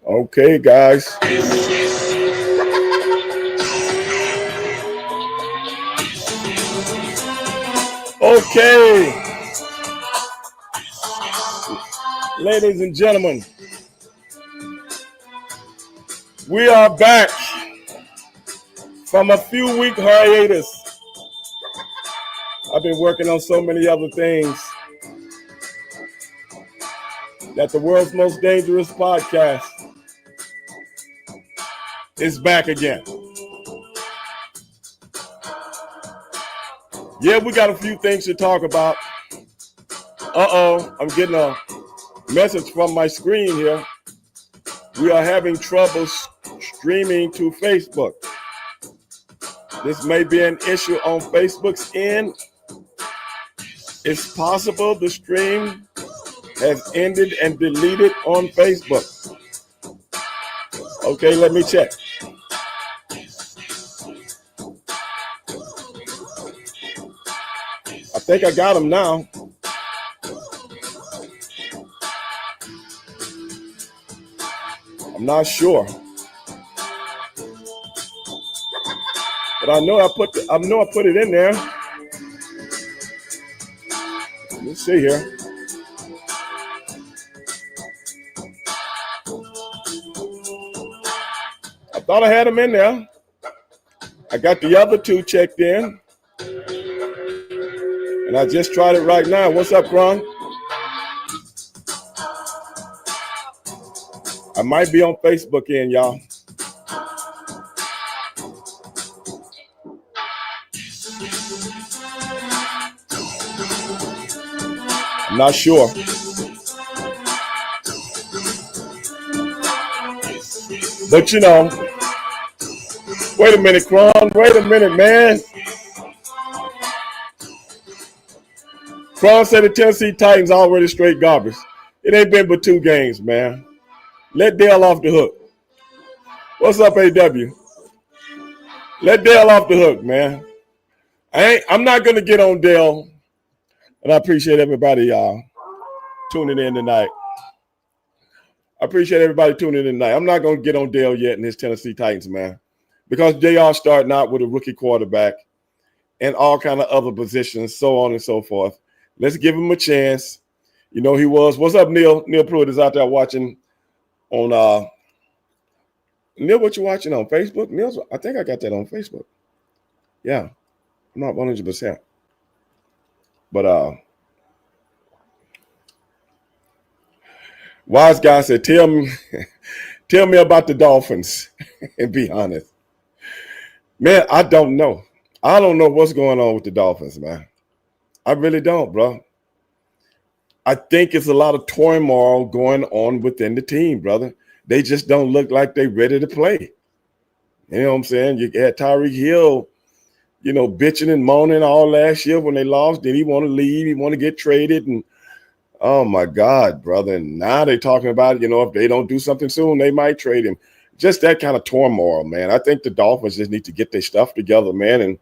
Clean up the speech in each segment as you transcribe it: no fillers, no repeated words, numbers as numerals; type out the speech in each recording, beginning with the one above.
Okay, guys. Okay, ladies and gentlemen, we are back from a few week hiatus. I've been working on so many other things that the world's most dangerous podcast is back again. Yeah, we got a few things to talk about. I'm getting a message from my screen here. We are having trouble streaming to Facebook. This may be an issue on Facebook's end. It's possible the stream has ended and deleted on Facebook. Okay, let me check. I think I got them now. I'm not sure, but I know I put it in there. Let's see here. I thought I had them in there. I got the other two checked in, and I just tried it right now. What's up, Kron? I might be on Facebook in, y'all. I'm not sure. But you know, wait a minute, Kron. Wait a minute, man. Kron said the Tennessee Titans already straight garbage. It ain't been but 2 games, man. Let Dale off the hook. What's up, AW? Let Dale off the hook, man. I'm not going to get on Dale, and I appreciate everybody tuning in tonight. I appreciate everybody tuning in tonight. I'm not going to get on Dale yet in his Tennessee Titans, man, because they are starting out with a rookie quarterback and all kind of other positions, so on and so forth. Let's give him a chance. You know he was. What's up, Neil? Neil Pruitt is out there watching on Neil, what you watching on Facebook? Neil's, I think I got that on Facebook. Yeah. I'm not 100%. But wise guy said, tell me about the Dolphins and be honest. Man, I don't know. I don't know what's going on with the Dolphins, man. I really don't, bro. I think it's a lot of turmoil going on within the team, brother. They just don't look like they're ready to play. You know what I'm saying? You had Tyreek Hill, you know, bitching and moaning all last year when they lost. Did he want to leave? He want to get traded? And oh my God, brother. And now they're talking about, you know, if they don't do something soon, they might trade him. Just that kind of turmoil, man. I think the Dolphins just need to get their stuff together, man. And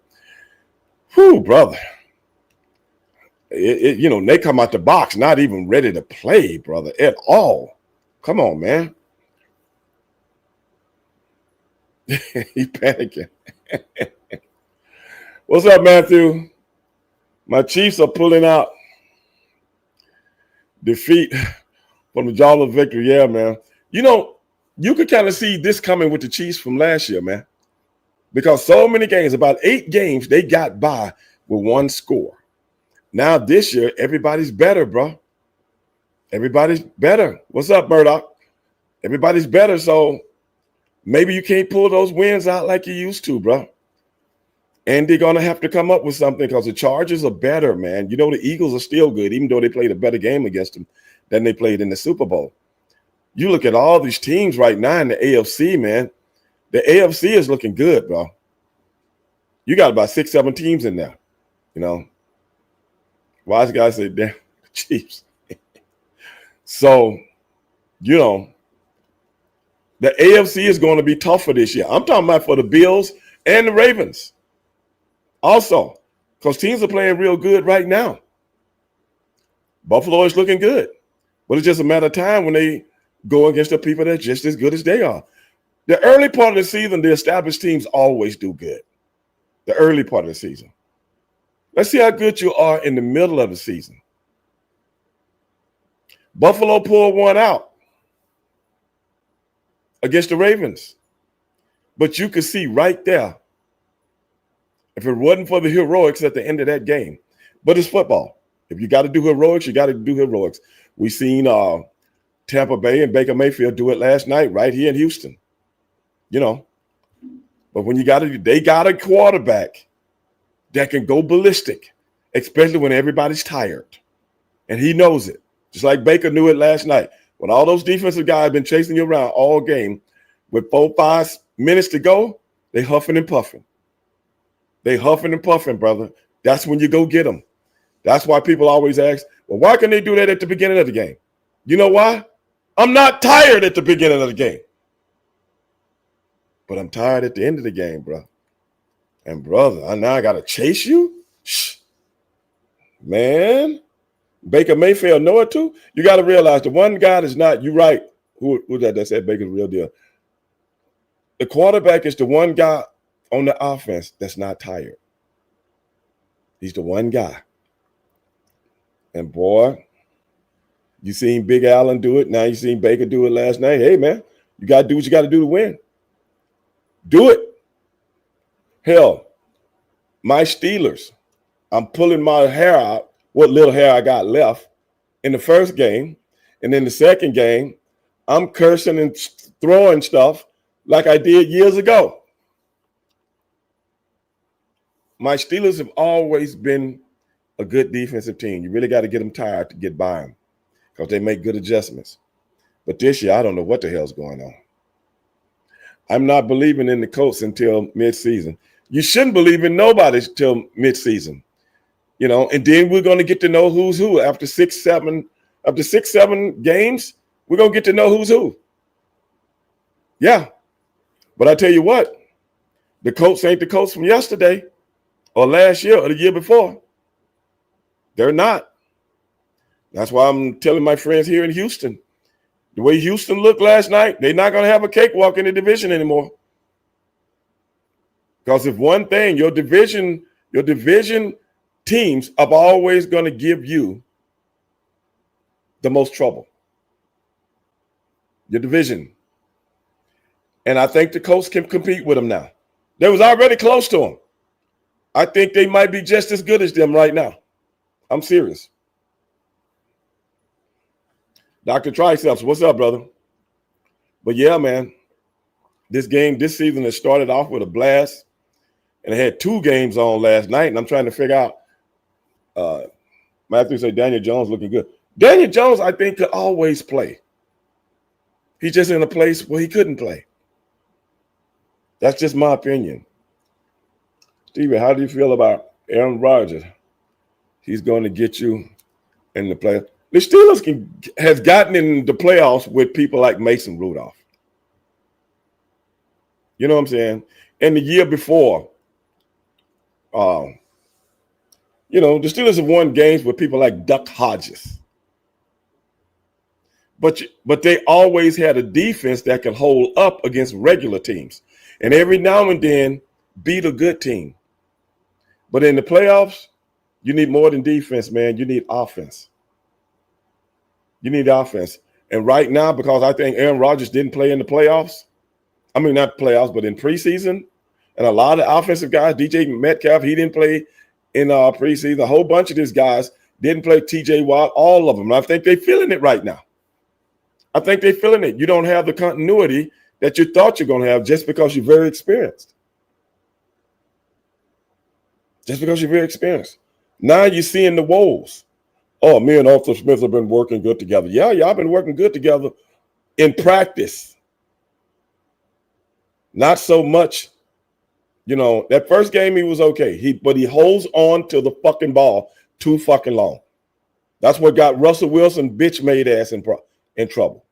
whew, brother. You know, they come out the box not even ready to play, brother, at all. Come on, man. He panicking. What's up, Matthew? My Chiefs are pulling out defeat from the jaw of victory. Yeah, man. You know, you could kind of see this coming with the Chiefs from last year, man, because so many games, about 8 games, they got by with 1 score. Now this year, everybody's better, bro. Everybody's better. What's up, Murdoch? Everybody's better, so maybe you can't pull those wins out like you used to, bro. And they're going to have to come up with something because the Chargers are better, man. You know, the Eagles are still good, even though they played a better game against them than they played in the Super Bowl. You look at all these teams right now in the AFC, man. The AFC is looking good, bro. You got about 6, 7 teams in there, you know. Wise guy said, damn, Chiefs. So, you know, the AFC is going to be tough for this year. I'm talking about for the Bills and the Ravens also, because teams are playing real good right now. Buffalo is looking good, but it's just a matter of time when they go against the people that are just as good as they are. The early part of the season, the established teams always do good. The early part of the season. Let's see how good you are in the middle of the season. Buffalo pulled one out against the Ravens. But you could see right there, if it wasn't for the heroics at the end of that game. But it's football. If you got to do heroics, you got to do heroics. We seen Tampa Bay and Baker Mayfield do it last night right here in Houston. You know, but when they got a quarterback that can go ballistic, especially when everybody's tired. And he knows it. Just like Baker knew it last night. When all those defensive guys have been chasing you around all game, with 4-5 minutes to go, they huffing and puffing. They huffing and puffing, brother. That's when you go get them. That's why people always ask, well, why can they do that at the beginning of the game? You know why? I'm not tired at the beginning of the game. But I'm tired at the end of the game, bro. And brother, now I got to chase you? Shh. Man, Baker Mayfield know it too. You got to realize the one guy that's not, you're right. Who that said Baker's real deal? The quarterback is the one guy on the offense that's not tired. He's the one guy. And boy, you seen Big Allen do it. Now you seen Baker do it last night. Hey, man, you got to do what you got to do to win. Do it. Hell, my Steelers, I'm pulling my hair out, what little hair I got left in the first game. And then the second game, I'm cursing and throwing stuff like I did years ago. My Steelers have always been a good defensive team. You really got to get them tired to get by them because they make good adjustments. But this year, I don't know what the hell's going on. I'm not believing in the Colts until midseason. You shouldn't believe in nobody until midseason, you know. And then we're going to get to know who's who after 6-7 games. We're going to get to know who's who. Yeah, but I tell you what, the Colts ain't the Colts from yesterday, or last year, or the year before. They're not. That's why I'm telling my friends here in Houston. The way Houston looked last night, they're not going to have a cakewalk in the division anymore. Because if one thing, your division teams are always going to give you the most trouble. Your division. And I think the Colts can compete with them now. They was already close to them. I think they might be just as good as them right now. I'm serious. Dr. Triceps, what's up, brother? But yeah, man, this season has started off with a blast. And I had 2 games on last night, and I'm trying to figure out. Matthew said Daniel Jones looking good. Daniel Jones, I think, could always play. He's just in a place where he couldn't play. That's just my opinion. Stevie, how do you feel about Aaron Rodgers? He's going to get you in the playoffs. The Steelers has gotten in the playoffs with people like Mason Rudolph. You know what I'm saying? And the year before, the Steelers have won games with people like Duck Hodges. But they always had a defense that could hold up against regular teams. And every now and then beat a good team. But in the playoffs, you need more than defense, man. You need offense. You need offense. And right now, because I think Aaron Rodgers didn't play in the playoffs, I mean, not playoffs, but in preseason, and a lot of offensive guys, DJ Metcalf, he didn't play in preseason. A whole bunch of these guys didn't play. TJ Watt, all of them. And I think they're feeling it right now. I think they're feeling it. You don't have the continuity that you thought you're going to have just because you're very experienced. Just because you're very experienced. Now you're seeing the woes. Oh, me and Arthur Smith have been working good together. Yeah, y'all been working good together in practice. Not so much, that first game he was okay. But he holds on to the fucking ball too fucking long. That's what got Russell Wilson bitch made ass in trouble.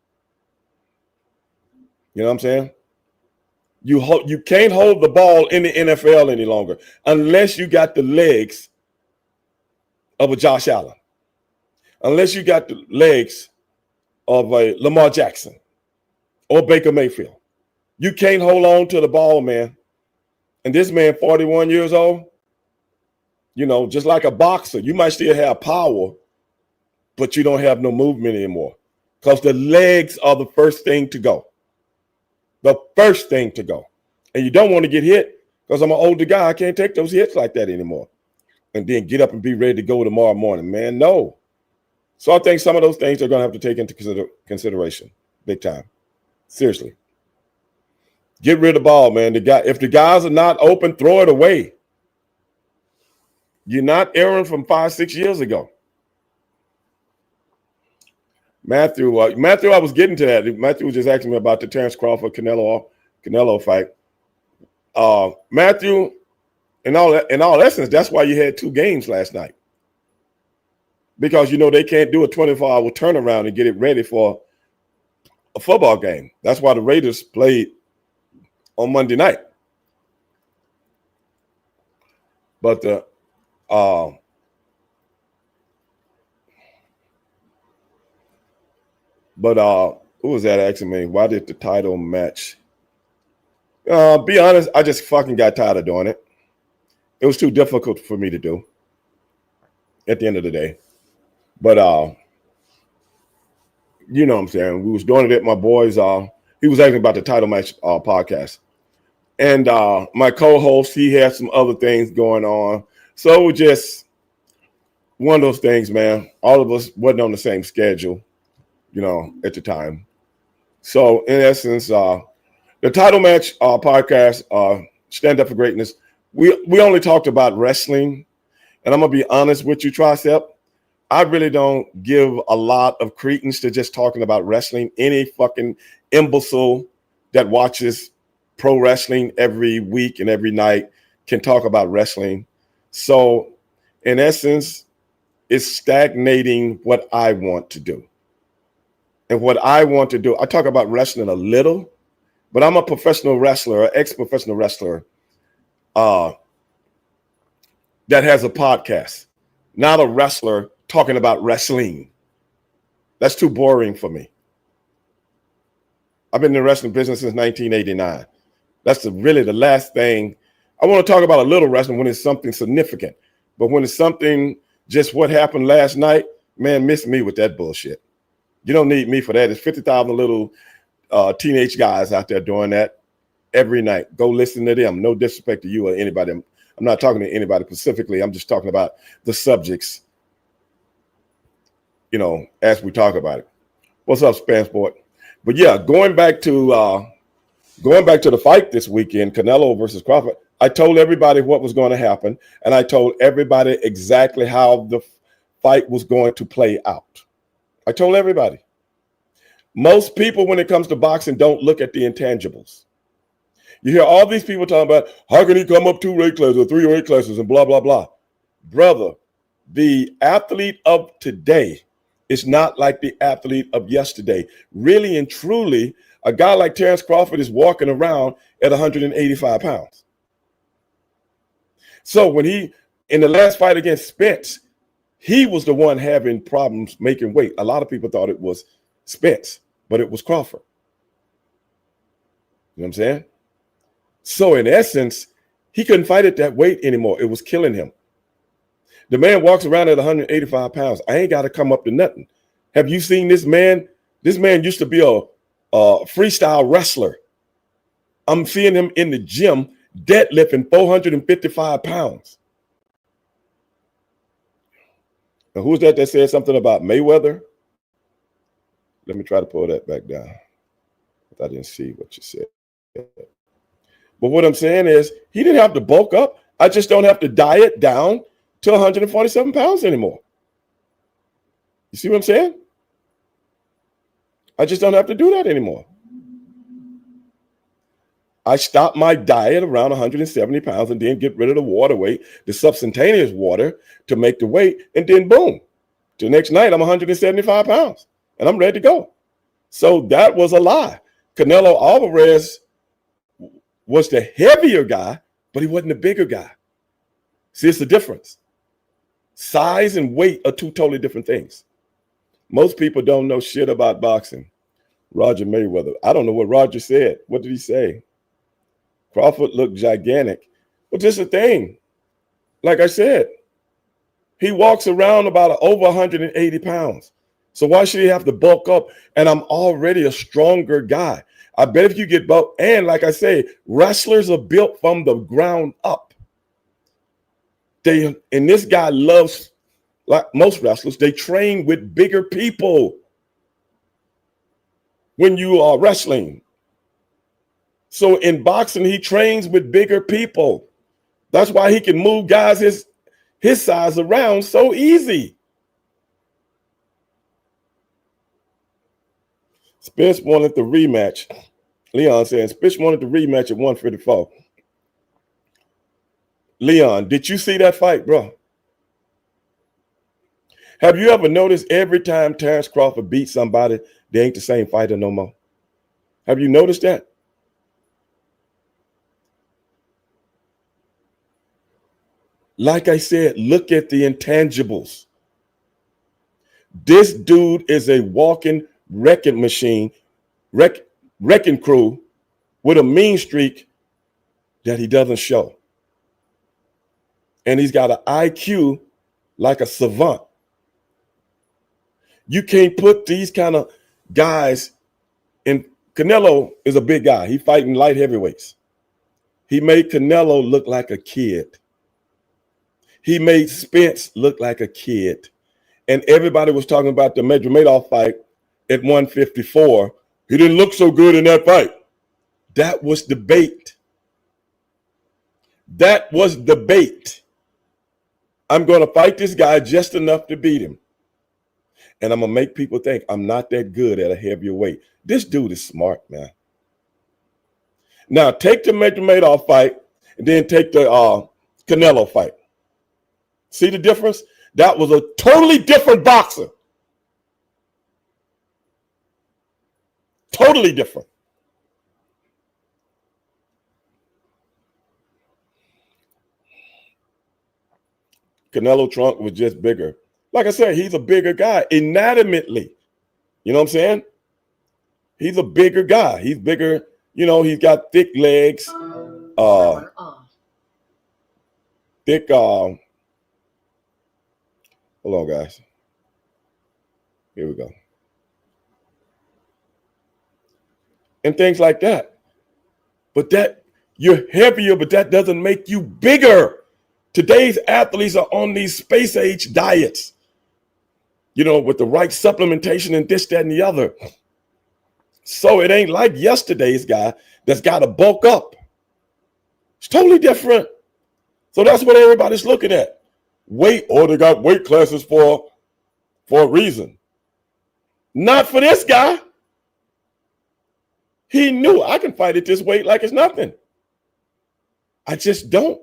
You know what I'm saying? You can't hold the ball in the NFL any longer unless you got the legs of a Josh Allen. Unless you got the legs of a Lamar Jackson. or Baker Mayfield. You can't hold on to the ball, man. And this man, 41 years old, you know, just like a boxer, you might still have power, but you don't have no movement anymore because the legs are the first thing to go. The first thing to go. And you don't want to get hit because I'm an older guy. I can't take those hits like that anymore. And then get up and be ready to go tomorrow morning, man. No. So I think some of those things are going to have to take into consideration big time. Seriously. Get rid of the ball, man. If the guys are not open, throw it away. You're not Aaron from 5-6 years ago. Matthew, I was getting to that. Matthew was just asking me about the Terrence Crawford Canelo fight. Matthew, in all essence, that's why you had 2 games last night. Because, you know, they can't do a 24-hour turnaround and get it ready for a football game. That's why the Raiders played on Monday night. But who was that asking me? Why did the title match? Be honest, I just fucking got tired of doing it. It was too difficult for me to do at the end of the day. But you know what I'm saying? We was doing it at my boys. He was asking about the title match podcast. And my co-host, he had some other things going on. So it was just one of those things, man. All of us wasn't on the same schedule, you know, at the time. So in essence, the title match podcast, Stand Up for Greatness, we only talked about wrestling. And I'm going to be honest with you, Tricep. I really don't give a lot of credence to just talking about wrestling. Any fucking imbecile that watches pro wrestling every week and every night can talk about wrestling. So in essence, it's stagnating what I want to do. And what I want to do, I talk about wrestling a little, but I'm a professional wrestler, an ex-professional wrestler that has a podcast, not a wrestler talking about wrestling. That's too boring for me. I've been in the wrestling business since 1989. That's really the last thing. I want to talk about a little wrestling when it's something significant. But when it's something just what happened last night, man, miss me with that bullshit. You don't need me for that. There's 50,000 little teenage guys out there doing that every night. Go listen to them. No disrespect to you or anybody. I'm not talking to anybody specifically. I'm just talking about the subjects, you know, as we talk about it. What's up, Spam Sport? But yeah, going back to the fight this weekend, Canelo versus Crawford, I told everybody what was going to happen, and I told everybody exactly how the fight was going to play out. I told everybody. Most people, when it comes to boxing, don't look at the intangibles. You hear all these people talking about, how can he come up 2 weight classes or 3 weight classes and blah, blah, blah. Brother, the athlete of today is not like the athlete of yesterday. Really and truly, a guy like Terrence Crawford is walking around at 185 pounds. So when in the last fight against Spence, he was the one having problems making weight. A lot of people thought it was Spence, but it was Crawford. You know what I'm saying? So in essence, he couldn't fight at that weight anymore. It was killing him. The man walks around at 185 pounds. I ain't got to come up to nothing. Have you seen this man? This man used to be a freestyle wrestler. I'm seeing him in the gym deadlifting 455 pounds. And who's that said something about Mayweather? Let me try to pull that back down. I didn't see what you said. But what I'm saying is he didn't have to bulk up. I just don't have to diet down to 147 pounds anymore. You see what I'm saying? I just don't have to do that anymore. I stop my diet around 170 pounds and then get rid of the water weight, the subcutaneous water to make the weight, and then boom. The next night, I'm 175 pounds, and I'm ready to go. So that was a lie. Canelo Alvarez was the heavier guy, but he wasn't the bigger guy. See, it's the difference. Size and weight are 2 totally different things. Most people don't know shit about boxing. Roger Mayweather. I don't know what Roger said. What did he say? Crawford looked gigantic. But this is the thing. Like I said, he walks around about over 180 pounds. So why should he have to bulk up? And I'm already a stronger guy. I bet if you get bulk, and like I say, wrestlers are built from the ground up. And this guy loves, like most wrestlers, they train with bigger people when you are wrestling. So in boxing, he trains with bigger people. That's why he can move guys his size around so easy. Spence wanted the rematch. Leon saying Spence wanted the rematch at 154. Leon, did you see that fight, bro? Have you ever noticed every time Terrence Crawford beats somebody, they ain't the same fighter no more? Have you noticed that? Like I said, look at the intangibles. This dude is a walking wrecking machine, wrecking crew with a mean streak that he doesn't show. And he's got an IQ like a savant. You can't put these kind of guys in. Canelo is a big guy. He's fighting light heavyweights. He made Canelo look like a kid. He made Spence look like a kid. And everybody was talking about the Medvedev fight at 154. He didn't look so good in that fight. That was debate. That was debate. I'm going to fight this guy just enough to beat him. And I'm going to make people think I'm not that good at a heavier weight. This dude is smart, man. Now, take the Medvedev fight and then take the Canelo fight. See the difference? That was a totally different boxer. Totally different. Canelo trunk was just bigger. Like I said, he's a bigger guy inanimmately. You know what I'm saying? He's a bigger guy. He's bigger. You know, he's got thick legs. Thick. Hold on, guys. Here we go. And things like that. But that you're heavier, but that doesn't make you bigger. Today's athletes are on these space age diets, you know, with the right supplementation and this, that, and the other. So it ain't like yesterday's guy that's got to bulk up. It's totally different. So that's what everybody's looking at. Weight, or they got weight classes for a reason. Not for this guy. He knew I can fight at this weight like it's nothing. I just don't.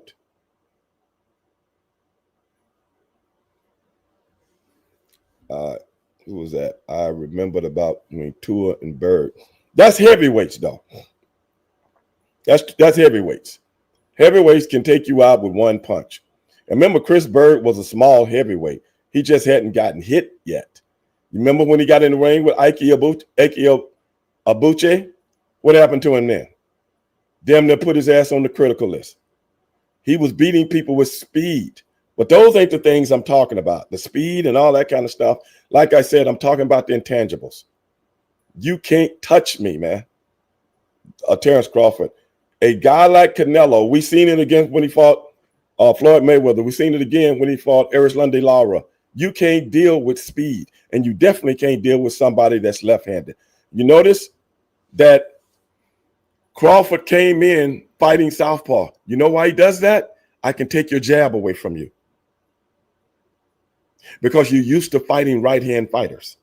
Who was that? I remembered about Tua and Bird. That's heavyweights, though. That's heavyweights. Heavyweights can take you out with one punch. And remember, Chris Bird was a small heavyweight. He just hadn't gotten hit yet. You remember when he got in the ring with Ike Abuche? What happened to him then? Damn near put his ass on the critical list. He was beating people with speed. But those ain't the things I'm talking about. The speed and all that kind of stuff. Like I said, I'm talking about the intangibles. You can't touch me, man. Terrence Crawford. A guy like Canelo, we seen it again when he fought Floyd Mayweather. We seen it again when he fought Erislandy Lara. You can't deal with speed. And you definitely can't deal with somebody that's left-handed. You notice that Crawford came in fighting southpaw. You know why he does that? I can take your jab away from you. Because you're used to fighting right-hand fighters.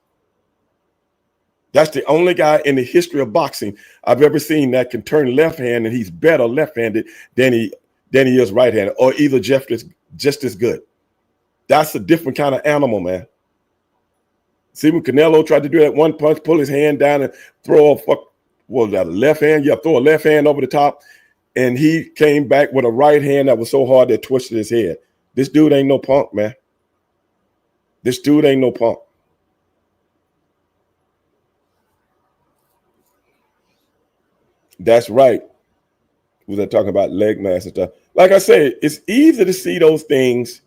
That's the only guy in the history of boxing I've ever seen that can turn left-hand, and he's better left-handed than he is right-handed, or either just as good. That's a different kind of animal, man. See, when Canelo tried to do that one punch, pull his hand down and throw a left hand? Yeah, throw a left hand over the top, and he came back with a right hand that was so hard that twisted his head. This dude ain't no punk, man. This dude ain't no punk. That's right. We were talking about leg mass and stuff. Like I say, it's easy to see those things.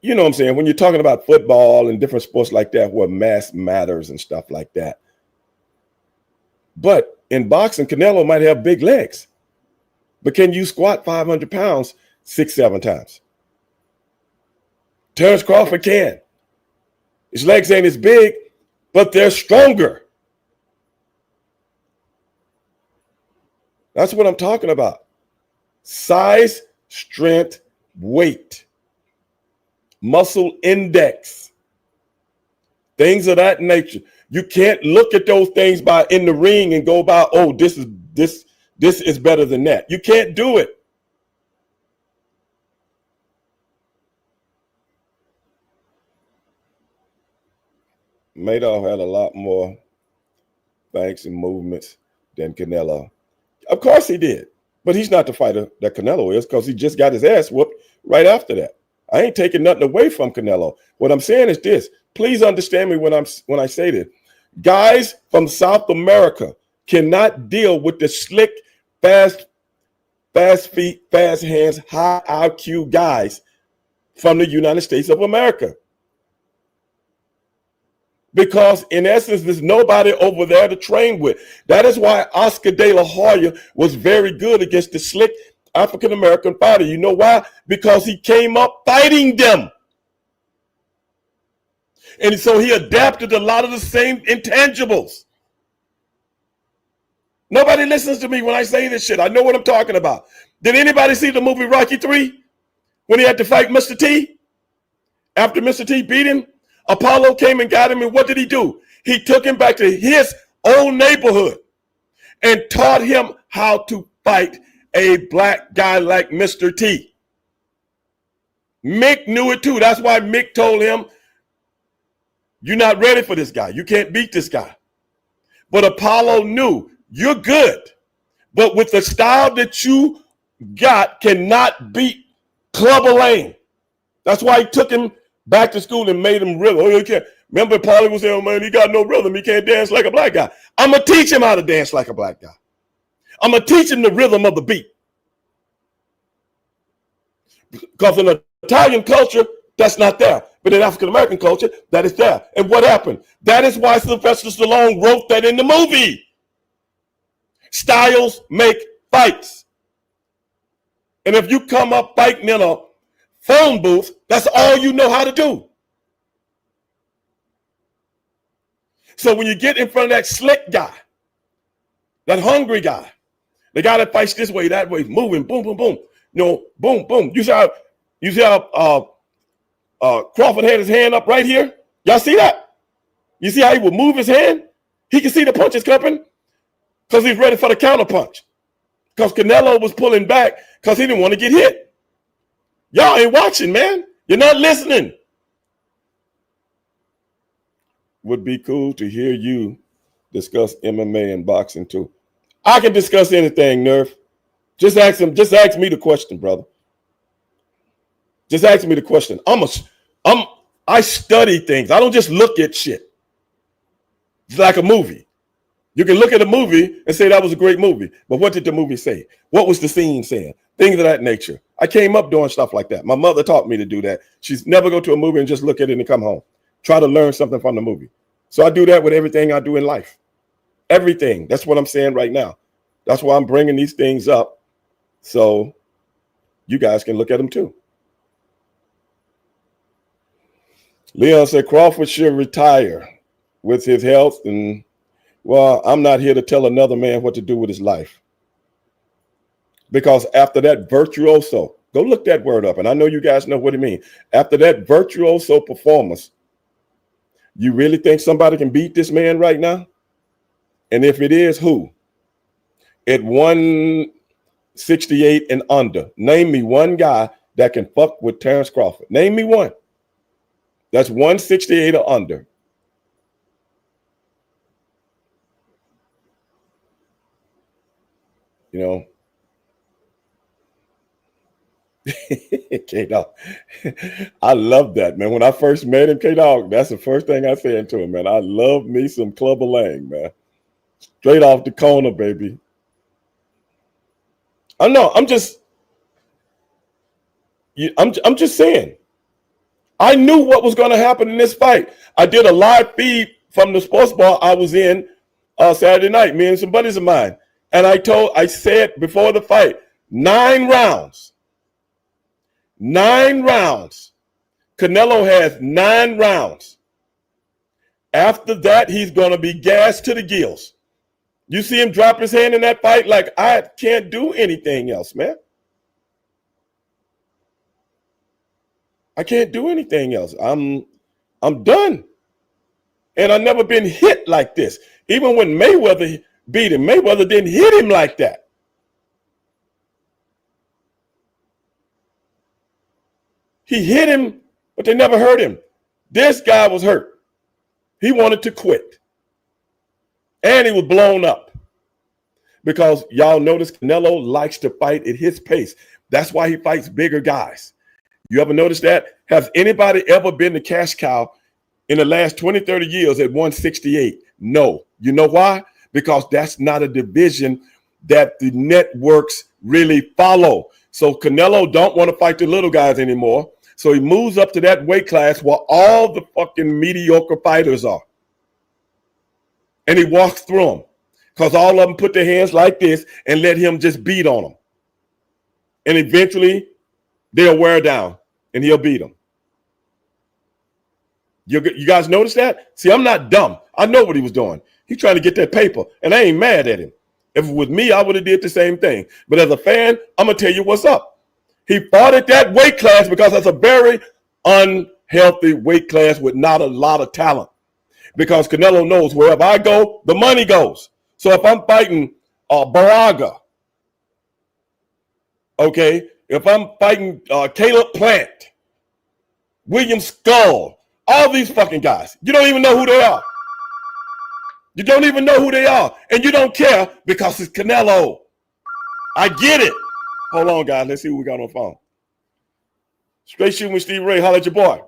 You know what I'm saying? When you're talking about football and different sports like that, where mass matters and stuff like that. But in boxing, Canelo might have big legs. But can you squat 500 pounds 6-7 times? Terrence Crawford can. His legs ain't as big, but they're stronger. That's what I'm talking about. Size, strength, weight, muscle index, things of that nature. You can't look at those things by in the ring and go by, oh, this is better than that. You can't do it. Madoff had a lot more banks and movements than Canelo. Of course he did, but he's not the fighter that Canelo is, because he just got his ass whooped right after that. I ain't taking nothing away from Canelo. What I'm saying is this. Please understand me when I say this. Guys from South America cannot deal with the slick, fast feet, fast hands, high IQ guys from the United States of America. Because in essence, there's nobody over there to train with. That is why Oscar De La Hoya was very good against the slick African-American fighter. You know why? Because he came up fighting them. And so he adapted a lot of the same intangibles. Nobody listens to me when I say this shit. I know what I'm talking about. Did anybody see the movie Rocky III? When he had to fight Mr. T? After Mr. T beat him, Apollo came and got him, and what did he do? He took him back to his own neighborhood and taught him how to fight a black guy like Mr. T. Mick knew it too. That's why Mick told him, you're not ready for this guy. You can't beat this guy. But Apollo knew, you're good, but with the style that you got, cannot beat Clubber Lang. That's why he took him back to school and made him rhythm. Oh, you can't. Remember, Paulie was saying, oh, man, he got no rhythm. He can't dance like a black guy. I'm going to teach him how to dance like a black guy. I'm going to teach him the rhythm of the beat. Because in the Italian culture, that's not there. But in African-American culture, that is there. And what happened? That is why Sylvester Stallone wrote that in the movie. Styles make fights. And if you come up fighting in a phone booth, that's all you know how to do. So when you get in front of that slick guy, that hungry guy, the guy that fights this way, that way, moving, boom, boom, boom, boom, boom. You see how Crawford had his hand up right here? Y'all see that? You see how he would move his hand? He can see the punches coming because he's ready for the counter punch. Because Canelo was pulling back because he didn't want to get hit. Y'all ain't watching, man. You're not listening. Would be cool to hear you discuss MMA and boxing too. I can discuss anything, Nerf. Just ask me the question, brother. Just ask me the question. I study things. I don't just look at shit. It's like a movie. You can look at a movie and say that was a great movie, but what did the movie say? What was the scene saying? Things of that nature. I came up doing stuff like that. My mother taught me to do that. She's never go to a movie and just look at it and come home. Try to learn something from the movie. So I do that with everything I do in life. Everything. That's what I'm saying right now. That's why I'm bringing these things up so you guys can look at them too. Leon said Crawford should retire with his health. And, well, I'm not here to tell another man what to do with his life. Because after that virtuoso, go look that word up. And I know you guys know what it means. After that virtuoso performance, you really think somebody can beat this man right now? And if it is, who? At 168 and under, name me one guy that can fuck with Terrence Crawford. Name me one. That's 168 or under. You know, K-Dog. I love that, man. When I first met him, K-Dog, that's the first thing I said to him, man. I love me some Clubber Lang, man. Straight off the corner, baby. I know. I'm just saying. I knew what was going to happen in this fight. I did a live feed from the sports bar I was in Saturday night, me and some buddies of mine. And I said before the fight, 9 rounds. 9 rounds. Canelo has 9 rounds. After that, he's going to be gassed to the gills. You see him drop his hand in that fight like, I can't do anything else, man. I can't do anything else. I'm done. And I've never been hit like this. Even when Mayweather beat him, Mayweather didn't hit him like that. He hit him, but they never hurt him. This guy was hurt. He wanted to quit. And he was blown up. Because y'all notice Canelo likes to fight at his pace. That's why he fights bigger guys. You ever notice that? Has anybody ever been the cash cow in the last 20, 30 years at 168? No. You know why? Because that's not a division that the networks really follow. So Canelo don't want to fight the little guys anymore. So he moves up to that weight class where all the fucking mediocre fighters are. And he walks through them. Because all of them put their hands like this and let him just beat on them. And eventually, they'll wear down and he'll beat them. You guys notice that? See, I'm not dumb. I know what he was doing. He's trying to get that paper, and I ain't mad at him. If it was me, I would have did the same thing. But as a fan, I'm going to tell you what's up. He fought at that weight class because that's a very unhealthy weight class with not a lot of talent. Because Canelo knows wherever I go, the money goes. So if I'm fighting Baraga, okay, if I'm fighting Caleb Plant, William Skull, all these fucking guys, you don't even know who they are. You don't even know who they are. And you don't care because it's Canelo. I get it. Hold on, guys. Let's see who we got on the phone. Straight Shooting with Steve Ray. Holla at your boy.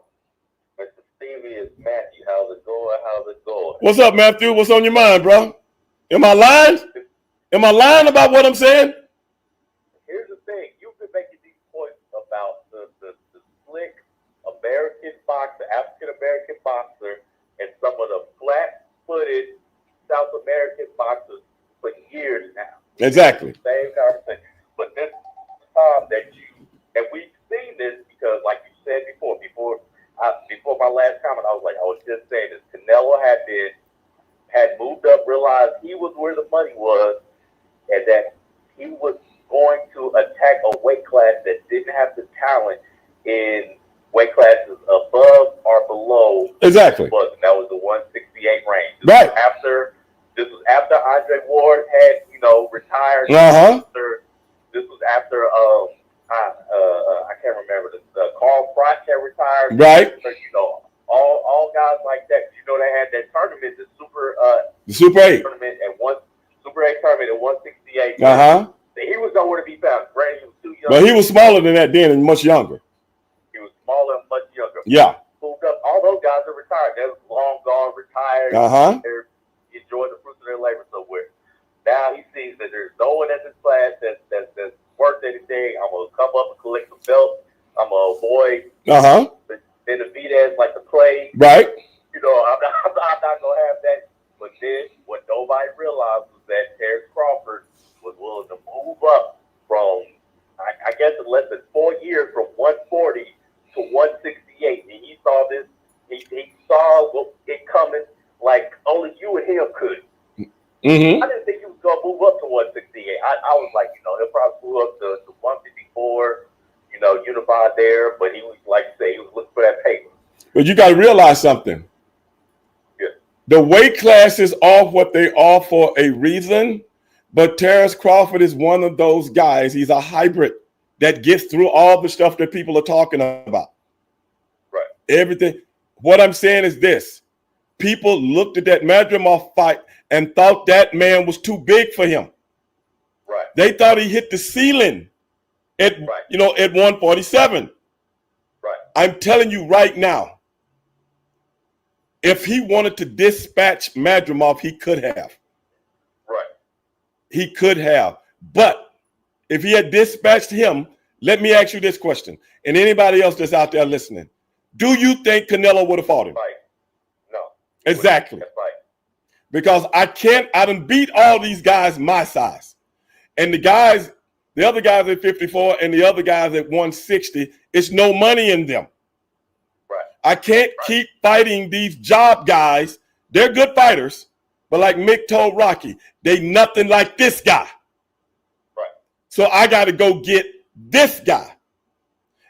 Mr. Stevie, is Matthew. How's it going? How's it going? What's up, Matthew? What's on your mind, bro? Am I lying? Am I lying about what I'm saying? Here's the thing. You've been making these points about the slick American boxer, African-American boxer, and some of the flat-footed South American boxers for years now. Exactly. Same conversation. But this time that and we've seen this because, like you said before my last comment, I was just saying this. Canelo had moved up, realized he was where the money was, and that he was going to attack a weight class that didn't have the talent in weight classes above or below. Exactly. And that was the 168 range. This was after Andre Ward had, retired. This was after I can't remember Carl Froch had retired. Right. All guys like that. They had that tournament, the Super 8 tournament at Super 8 tournament at 168. He was nowhere to be found. Granted, he was too young. But he was smaller than that then and much younger. He was smaller and much younger. Yeah. Moved up. All those guys are retired. They're long gone, retired. They're enjoying the fruits of their labor somewhere. Now he sees that there's no one in this class that's worth anything. I'm gonna come up and collect some belts. I'm gonna avoid Benavidez like the plague. Right. I'm not gonna have that. But then what nobody realized was that Terrence Crawford was willing to move up from I guess in less than 4 years from 140 to 168. And he saw this. He saw it coming like only you and him could. Mm-hmm. I didn't think he was going to move up to 168. I was like, he'll probably move up to 154, unified there. But he was, like you say, he was looking for that paper. But you got to realize something. Yeah. The weight classes are what they are for a reason. But Terrence Crawford is one of those guys. He's a hybrid that gets through all the stuff that people are talking about. Right. Everything. What I'm saying is this. People looked at that Madrimov fight and thought that man was too big for him. Right. They thought he hit the ceiling at 147. Right. I'm telling you right now, if he wanted to dispatch Madrimov, he could have. He could have. But if he had dispatched him, let me ask you this question, and anybody else that's out there listening. Do you think Canelo would have fought him? Right. No. Exactly. That's right. Because I done beat all these guys my size. And the other guys at 54 and the other guys at 160, it's no money in them. Right. I can't keep fighting these job guys. They're good fighters, but like Mick told Rocky, they nothing like this guy. Right. So I got to go get this guy.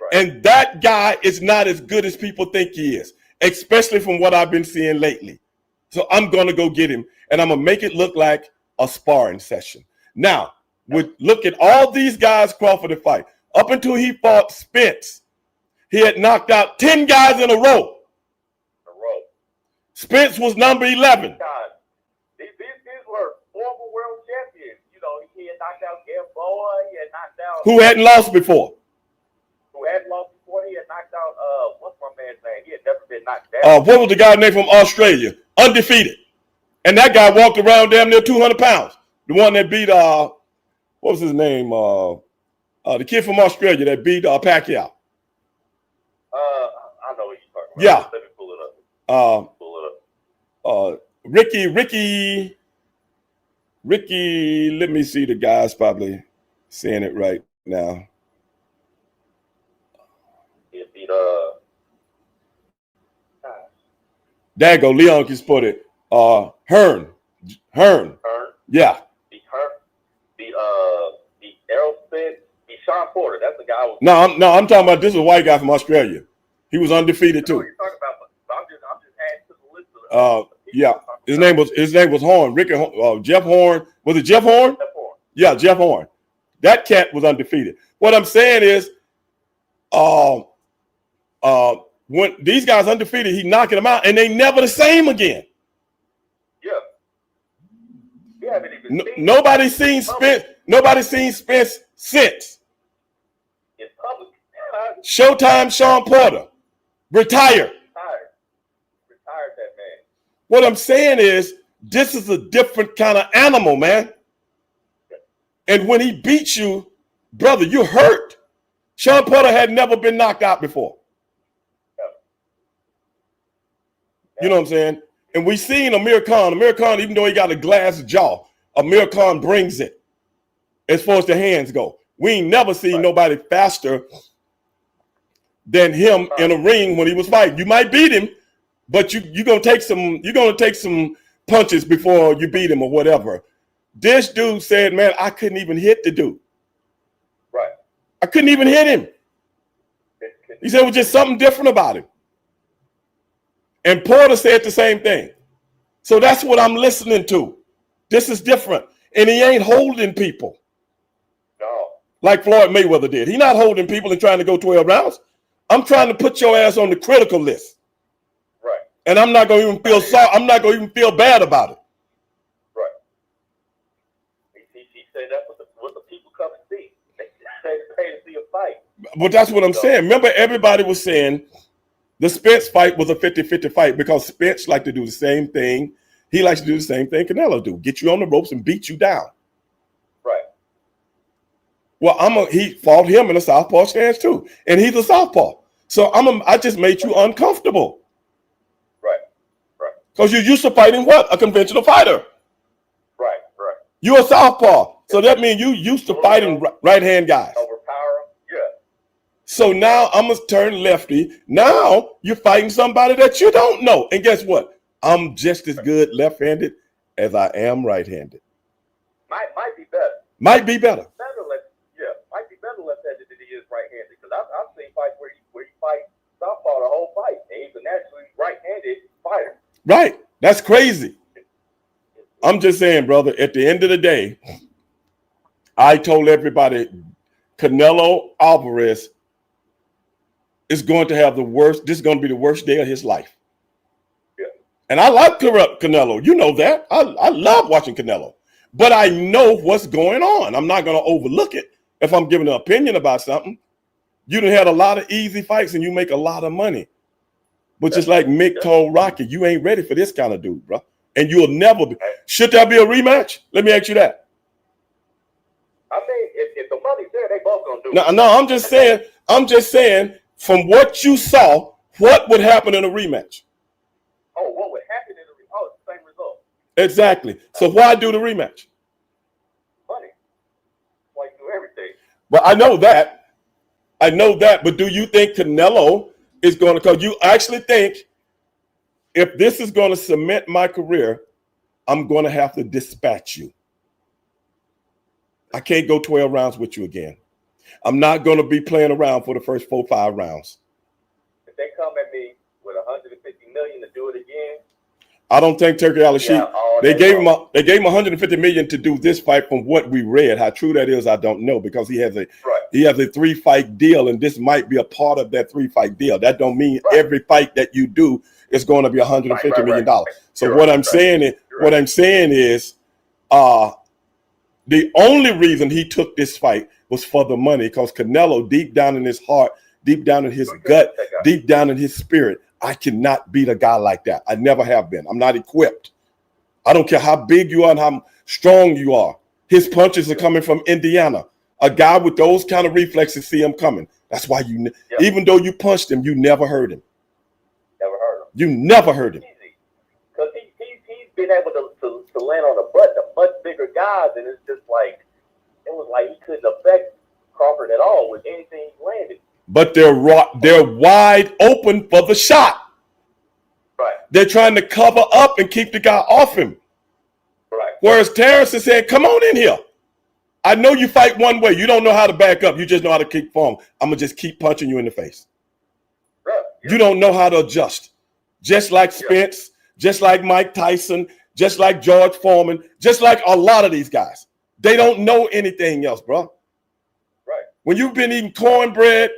Right. And that guy is not as good as people think he is, especially from what I've been seeing lately. So I'm going to go get him, and I'm going to make it look like a sparring session. Now, look at all these guys Crawford to fight. Up until he fought Spence, he had knocked out 10 guys in a row. Spence was number 11. God, these were former world champions. You know, he had knocked out Gamboa. He had knocked out... Who hadn't lost before. He had knocked out, what's my man's name? He had never been knocked down. What was the guy's name from Australia? Undefeated. And that guy walked around damn near 200 pounds. The one that beat, what was his name? The kid from Australia that beat Pacquiao. I know what you're talking about. Yeah. Let me pull it up. Ricky, let me see, the guy's probably saying it right now. He beat, there you go, Leon can put it. Hearn. Yeah. Beat Errol Spence, beat Sean Porter. That's the guy. No, I'm talking about this is a white guy from Australia. He was undefeated too. You're talking about, but I'm just adding to the list of yeah. His name was Horn. Jeff Horn. Was it Jeff Horn? Jeff Horn. Yeah, Jeff Horn. That cat was undefeated. What I'm saying is, when these guys undefeated, he knocking them out, and they never the same again. Yeah. You haven't even seen nobody's seen Spence. Nobody's seen Spence since. In public. Showtime Sean Porter. Retired that man. What I'm saying is, this is a different kind of animal, man. And when he beats you, brother, you're hurt. Sean Porter had never been knocked out before. You know what I'm saying? And we seen Amir Khan. Amir Khan, even though he got a glass jaw, Amir Khan brings it as far as the hands go. We ain't never seen nobody faster than him in a ring when he was fighting. You might beat him, but you're gonna take some punches before you beat him or whatever. This dude said, man, I couldn't even hit the dude. Right. I couldn't even hit him. He said it was just something different about him. And Porter said the same thing. So that's what I'm listening to. This is different. And he ain't holding people. No. Like Floyd Mayweather did. He's not holding people and trying to go 12 rounds. I'm trying to put your ass on the critical list. Right. And I'm not going to even feel sorry. I'm not going to even feel bad about it. Right. He said that's what the people come and see. They pay to see a fight. But that's what I'm saying. Remember, everybody was saying the Spence fight was a 50-50 fight because Spence liked to do the same thing. He likes to do the same thing Canelo do. Get you on the ropes and beat you down. Right. Well, he fought him in a southpaw stance too. And he's a southpaw. So I just made you uncomfortable. Right. Because you're used to fighting what? A conventional fighter. Right. You're a southpaw. So that means you used to fighting right-hand guys. Overpower him. Yeah. So now I'm going to turn lefty. Now you're fighting somebody that you don't know. And guess what? I'm just as good left-handed as I am right-handed. Might be better. Might be better. Might be better left-handed than he is right-handed. Because I've seen fights where you fight southpaw the whole fight. And he's a naturally right-handed fighter. Right. That's crazy. I'm just saying, brother, at the end of the day, I told everybody Canelo Alvarez is going to have this is going to be the worst day of his life. Yeah. And I like Canelo. You know that. I love watching Canelo. But I know what's going on. I'm not going to overlook it if I'm giving an opinion about something. You done had a lot of easy fights and you make a lot of money. But just like Mick told Rocky, you ain't ready for this kind of dude, bro. And you'll never be. Should there be a rematch? Let me ask you that. do No, I'm just saying, from what you saw, what would happen in a rematch? Oh, what would happen in a rematch? Oh, it's the same result. Exactly. So why do the rematch? Money. Why you do everything? But I know that. But do you think Canelo is going to, because you actually think if this is going to cement my career, I'm going to have to dispatch you. I can't go 12 rounds with you again. I'm not going to be playing around for the first 4 or 5 rounds. If they come at me with 150 million to do it again, I don't think Turkey Al-Sheikh. They gave him 150 million to do this fight. From what we read, how true that is, I don't know, because he has a 3-fight deal, and this might be a part of that 3-fight deal. That don't mean every fight that you do is going to be 150 million dollars. So what I'm saying is, the only reason he took this fight was for the money, because Canelo, deep down in his heart, deep down in his gut, deep down in his spirit, I cannot beat a guy like that. I never have been. I'm not equipped. I don't care how big you are and how strong you are. His punches are coming from Indiana. A guy with those kind of reflexes see him coming. That's why even though you punched him, you never hurt him. Never heard him. You never hurt him. Because he's been able to land on the much bigger guys, and it's just like, it was like he couldn't affect Crawford at all with anything he landed. But they're wide open for the shot. Right. They're trying to cover up and keep the guy off him. Right. Whereas Terrence is saying, come on in here. I know you fight one way. You don't know how to back up. You just know how to keep form. I'm going to just keep punching you in the face. Right. Yeah. You don't know how to adjust. Just like Spence, just like Mike Tyson, just like George Foreman, just like a lot of these guys. They don't know anything else, bro. Right. When you've been eating cornbread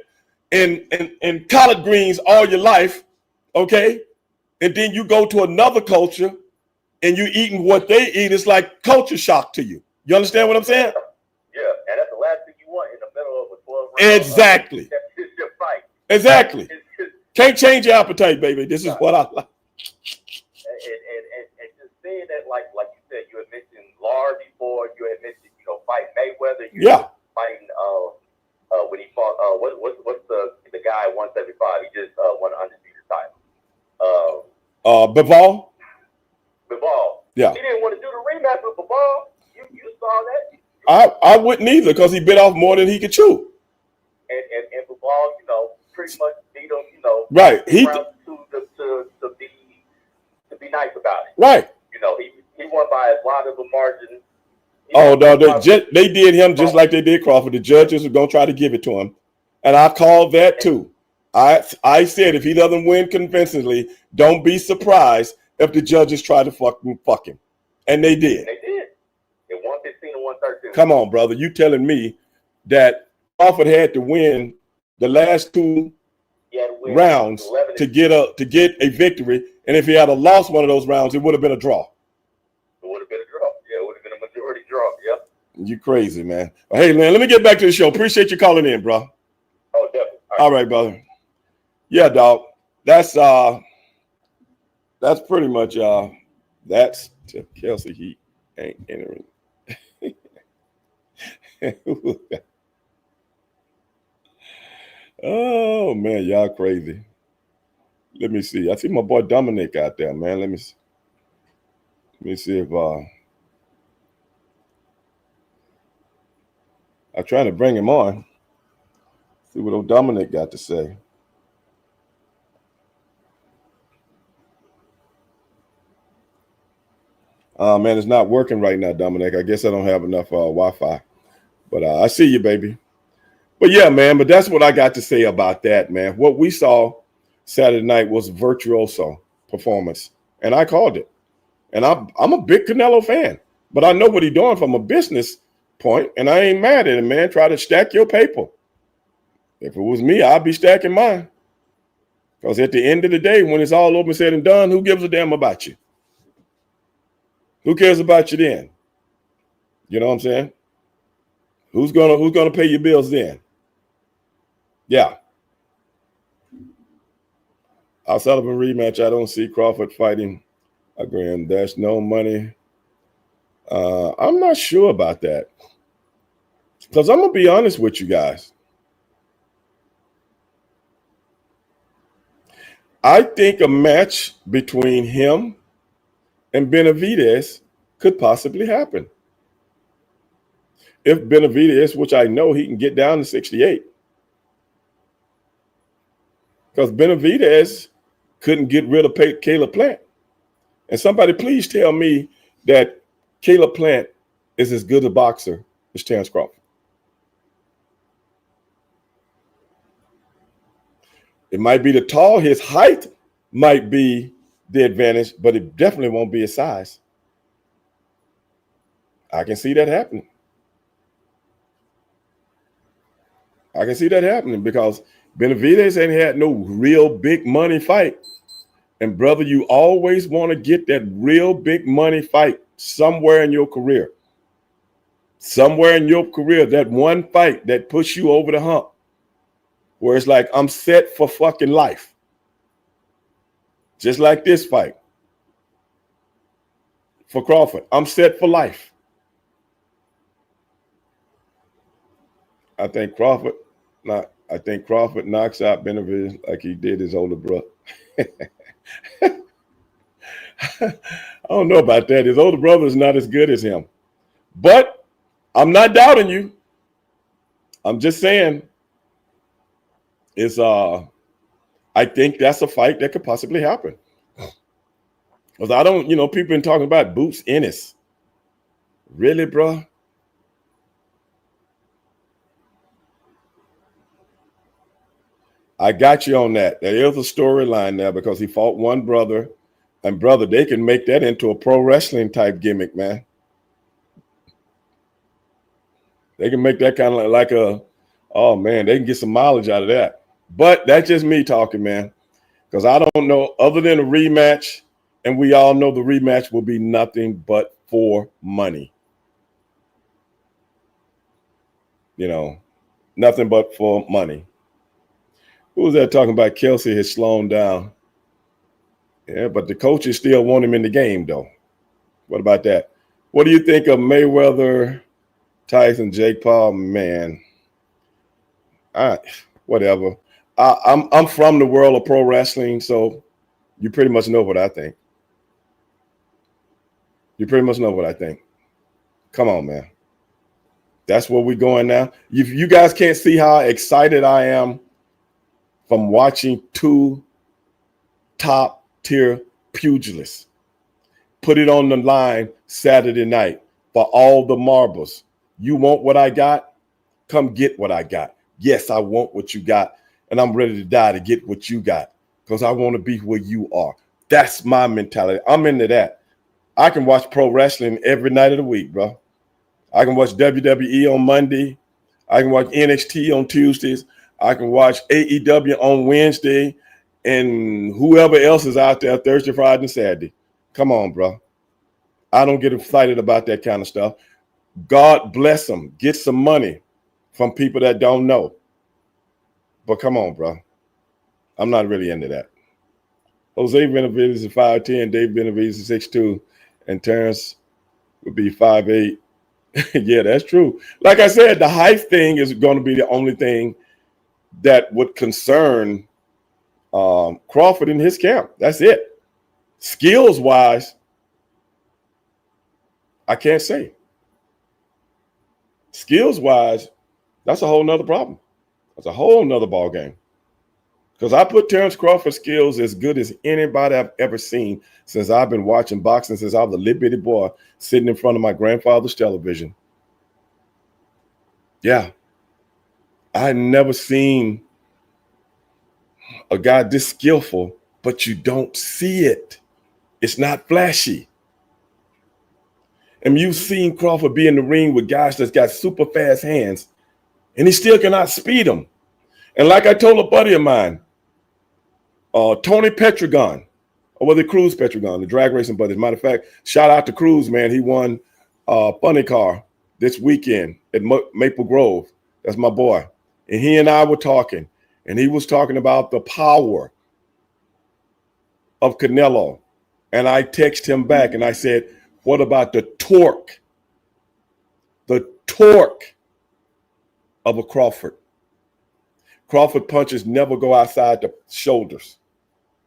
and collard greens all your life, okay, and then you go to another culture and you eating what they eat, it's like culture shock to you. You understand what I'm saying? Yeah, and that's the last thing you want in the middle of a 12-round exactly. Fight. Exactly. Can't change your appetite, baby. This is what I like. And just saying that, like you said, you had mentioned Lar before. You had mentioned, fight Mayweather. Fighting when he fought what's the guy at 175? He just won an undisputed title. Bivol. Yeah. He didn't want to do the rematch with Bivol. You saw that? I wouldn't either, because he bit off more than he could chew. And Bivol, pretty much beat him, right. To be nice about it. Right. He won by as wide of a margin. They did him just like they did Crawford. The judges were going to try to give it to him. And I called that too. I said if he doesn't win convincingly, don't be surprised if the judges try to fuck him. And they did. They did. It 115 to 113. Come on, brother. You telling me that Crawford had to win the last 2 rounds to get a victory, and if he had lost one of those rounds, it would have been a draw. It would have been a draw. Yeah, it would have been a majority draw. Yep. You crazy, man. Hey, man, let me get back to the show. Appreciate you calling in, bro. Oh, definitely. All right, brother. Yeah, dog. That's pretty much that's to Kelsey. He ain't entering. Oh man, y'all crazy. Let me see. I see my boy Dominic out there, man. Let me see if I'm trying to bring him on. See what old Dominic got to say. Man, it's not working right now, Dominic. I guess I don't have enough Wi-Fi. But I see you, baby. But yeah, man, but that's what I got to say about that, man. What we saw Saturday night was a virtuoso performance, and I called it. And I'm a big Canelo fan, but I know what he's doing from a business point, and I ain't mad at him, man. Try to stack your paper. If it was me, I'd be stacking mine. Because at the end of the day, when it's all over and said and done, who gives a damn about you? Who cares about you then? You know what I'm saying? Who's gonna pay your bills then? Yeah. Outside of a rematch, I don't see Crawford fighting again. There's no money. I'm not sure about that. Because I'm gonna be honest with you guys. I think a match between him and Benavidez could possibly happen. If Benavidez, which I know he can get down to 68, because Benavidez couldn't get rid of Caleb Plant. And somebody please tell me that Caleb Plant is as good a boxer as Terrence Crawford. It might be the tall, his height might be the advantage, but it definitely won't be his size. I can see that happening. I can see that happening because Benavidez ain't had no real big money fight. And brother, you always want to get that real big money fight somewhere in your career. Somewhere in your career, that one fight that puts you over the hump, where it's like, I'm set for fucking life. Just like this fight for Crawford. I'm set for life. I think Crawford knocks out Benavidez like he did his older brother. I don't know about that. His older brother is not as good as him. But I'm not doubting you. I'm just saying I think that's a fight that could possibly happen. Because I don't, people been talking about Boots Ennis. Really, bro? I got you on that. There is a storyline there because he fought one brother. And brother, they can make that into a pro wrestling type gimmick, man. They can make that kind of like oh man, they can get some mileage out of that. But that's just me talking, man. Because I don't know, other than a rematch, and we all know the rematch will be nothing but for money. Nothing but for money. Who was that talking about? Kelsey has slowed down. Yeah, but the coaches still want him in the game, though. What about that? What do you think of Mayweather, Tyson, Jake Paul? Man, whatever. I'm from the world of pro wrestling, so you pretty much know what I think. Come on, man. That's where we're going now. If you guys can't see how excited I am from watching two top-tier pugilists put it on the line Saturday night for all the marbles. You want what I got? Come get what I got. Yes, I want what you got, and I'm ready to die to get what you got because I want to be where you are. That's my mentality. I'm into that. I can watch pro wrestling every night of the week, bro. I can watch WWE on Monday. I can watch NXT on Tuesdays. I can watch AEW on Wednesday and whoever else is out there Thursday, Friday, and Saturday. Come on, bro. I don't get excited about that kind of stuff. God bless them. Get some money from people that don't know. But come on, bro. I'm not really into that. Jose Benavidez is 5'10", Dave Benavidez is 6'2", and Terrence would be 5'8". Yeah, that's true. Like I said, the height thing is going to be the only thing that would concern Crawford in his camp. That's it. Skills-wise, I can't say. Skills-wise, that's a whole nother problem. That's a whole nother ball game. Because I put Terrence Crawford's skills as good as anybody I've ever seen since I've been watching boxing since I was a little bitty boy sitting in front of my grandfather's television. Yeah. I had never seen a guy this skillful, but you don't see it. It's not flashy. And you've seen Crawford be in the ring with guys that's got super fast hands, and he still cannot speed them. And like I told a buddy of mine, Tony Petragon, or was it Cruz Petragon, the drag racing buddy. As a matter of fact, shout out to Cruz, man. He won Funny Car this weekend at Maple Grove. That's my boy. And he and I were talking, and he was talking about the power of Canelo. And I texted him back, and I said, what about the torque? The torque of a Crawford. Crawford punches never go outside the shoulders.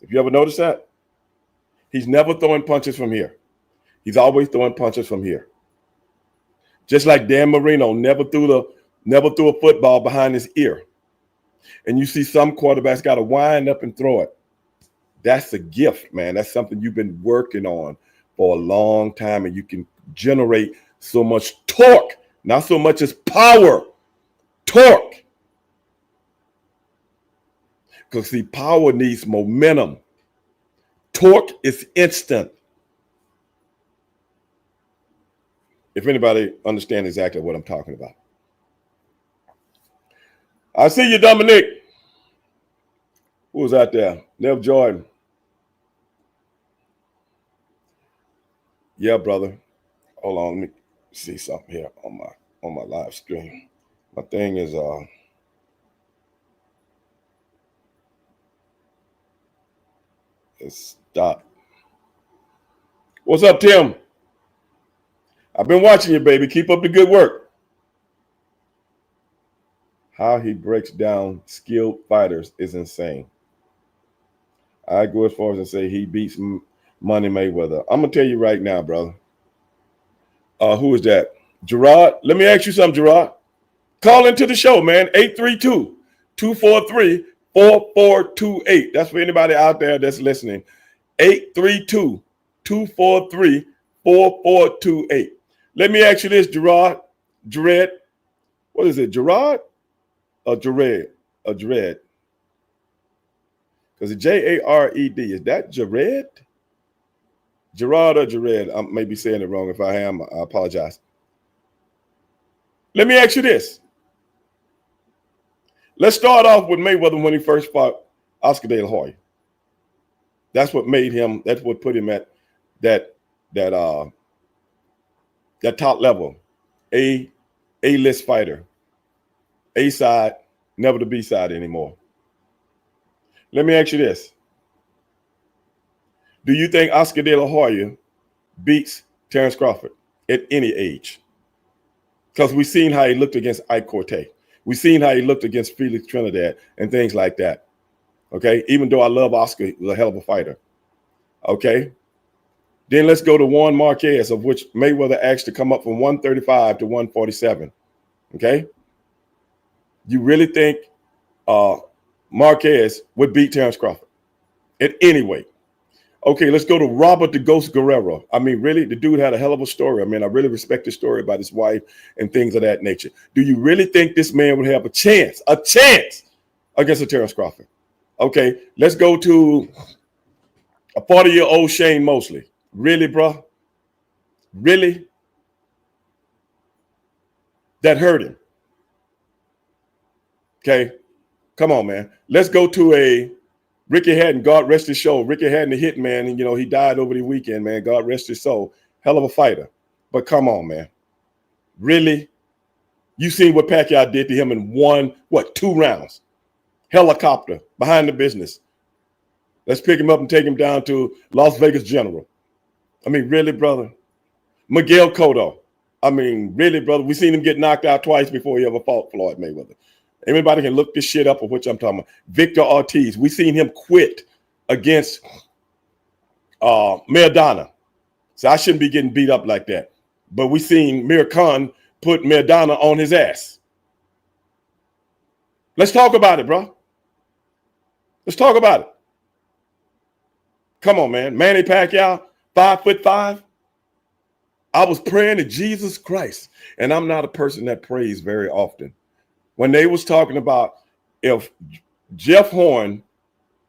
If you ever notice that, he's never throwing punches from here. He's always throwing punches from here. Just like Dan Marino never threw a football behind his ear. And you see some quarterbacks got to wind up and throw it. That's a gift, man. That's something you've been working on for a long time, and you can generate so much torque, not so much as power, torque. Because see, power needs momentum. Torque is instant. If anybody understands exactly what I'm talking about. I see you, Dominic. Who was out there? Nev Jordan. Yeah, brother. Hold on, let me see something here on my live stream. My thing is it's stopped. What's up, Tim? I've been watching you, baby. Keep up the good work. How he breaks down skilled fighters is insane. I go as far as to say he beats Money Mayweather. I'm going to tell you right now, brother. Who is that? Gerard? Let me ask you something, Gerard. Call into the show, man. 832-243-4428. That's for anybody out there that's listening. 832-243-4428. Let me ask you this, Gerard. Jared. What is it, Gerard or Jared? Or Jared? Because it's Jared. Is that Jared? Gerard or Jared? I may be saying it wrong. If I am, I apologize. Let me ask you this. Let's start off with Mayweather when he first fought Oscar De La Hoya. That's what made him, that's what put him at that top level. A-list fighter. A side, never the B side anymore. Let me ask you this. Do you think Oscar De La Hoya beats Terrence Crawford at any age? Because we've seen how he looked against Ike Cortez. We've seen how he looked against Felix Trinidad and things like that. Okay, even though I love Oscar, he's a hell of a fighter. Okay, then let's go to Juan Marquez, of which Mayweather asked to come up from 135 to 147. Okay, you really think Marquez would beat Terrence Crawford at any weight? Okay, let's go to Robert the Ghost Guerrero. I mean, really, the dude had a hell of a story. I mean, I really respect his story about his wife and things of that nature. Do you really think this man would have a chance against a Terrence Crawford? Okay, let's go to a 40-year-old Shane Mosley. Really, bro? Really? That hurt him. Okay, come on, man. Let's go to a Ricky Hatton, God rest his soul. Ricky Hatton, the hitman, and he died over the weekend, man. God rest his soul. Hell of a fighter. But come on, man. Really? You seen what Pacquiao did to him in 2 rounds? Helicopter, behind the business. Let's pick him up and take him down to Las Vegas General. I mean, really, brother? Miguel Cotto. I mean, really, brother? We seen him get knocked out twice before he ever fought Floyd Mayweather. Everybody can look this shit up of which I'm talking about. Victor Ortiz. We seen him quit against Maradona. So I shouldn't be getting beat up like that. But we seen Mir Khan put Maradona on his ass. Let's talk about it, bro. Let's talk about it. Come on, man. Manny Pacquiao, 5'5". I was praying to Jesus Christ. And I'm not a person that prays very often. When they was talking about if Jeff Horn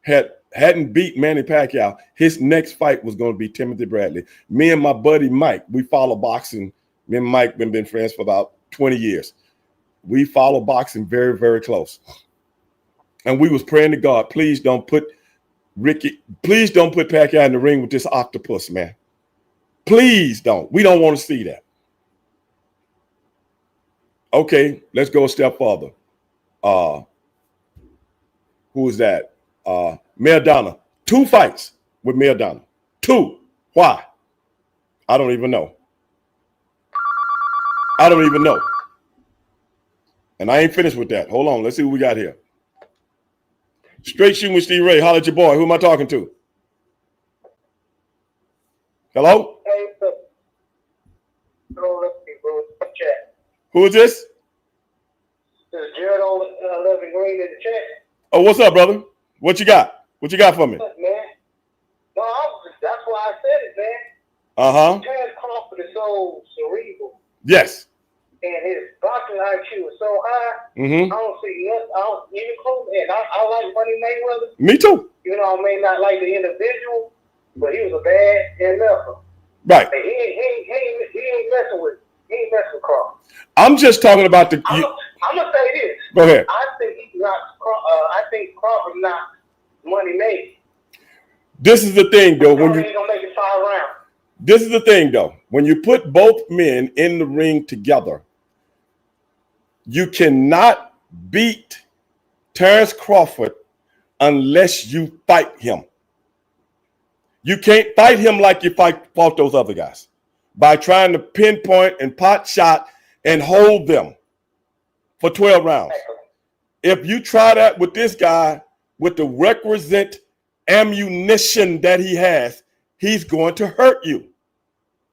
hadn't beat Manny Pacquiao, his next fight was going to be Timothy Bradley. Me and my buddy Mike, we follow boxing. Me and Mike been friends for about 20 years. We follow boxing very, very close. And we was praying to God, please don't put Pacquiao in the ring with this octopus, man. Please don't. We don't want to see that. Okay, let's go a step further. Who is that? Maradona. 2 fights with Maradona. 2. Why? I don't even know. I don't even know. And I ain't finished with that. Hold on. Let's see what we got here. Straight shooting with Steve Ray. Holler at your boy. Who am I talking to? Hello? Hey, chat. Who is this? This is Jared on 11 Green in the chat. Oh, what's up, brother? What you got? What you got for me? Man. No, that's why I said it, man. Uh-huh. Terrence Crawford is so cerebral. Yes. And his boxing IQ is so high. Mm-hmm. I don't see nothing. I don't even close. And I like Money Mayweather. Me too. You know, I may not like the individual, but he was a bad MF. Right. He ain't messing with Crawford. I'm just talking about the. I'm gonna say this. Go ahead. I think Crawford knocked Money made. This is the thing, though. When you gonna make it 5 rounds. This is the thing, though. When you put both men in the ring together, you cannot beat Terrence Crawford unless you fight him. You can't fight him like you fought those other guys by trying to pinpoint and pot shot and hold them for 12 rounds. If you try that with this guy with the requisite ammunition that he has, he's going to hurt you.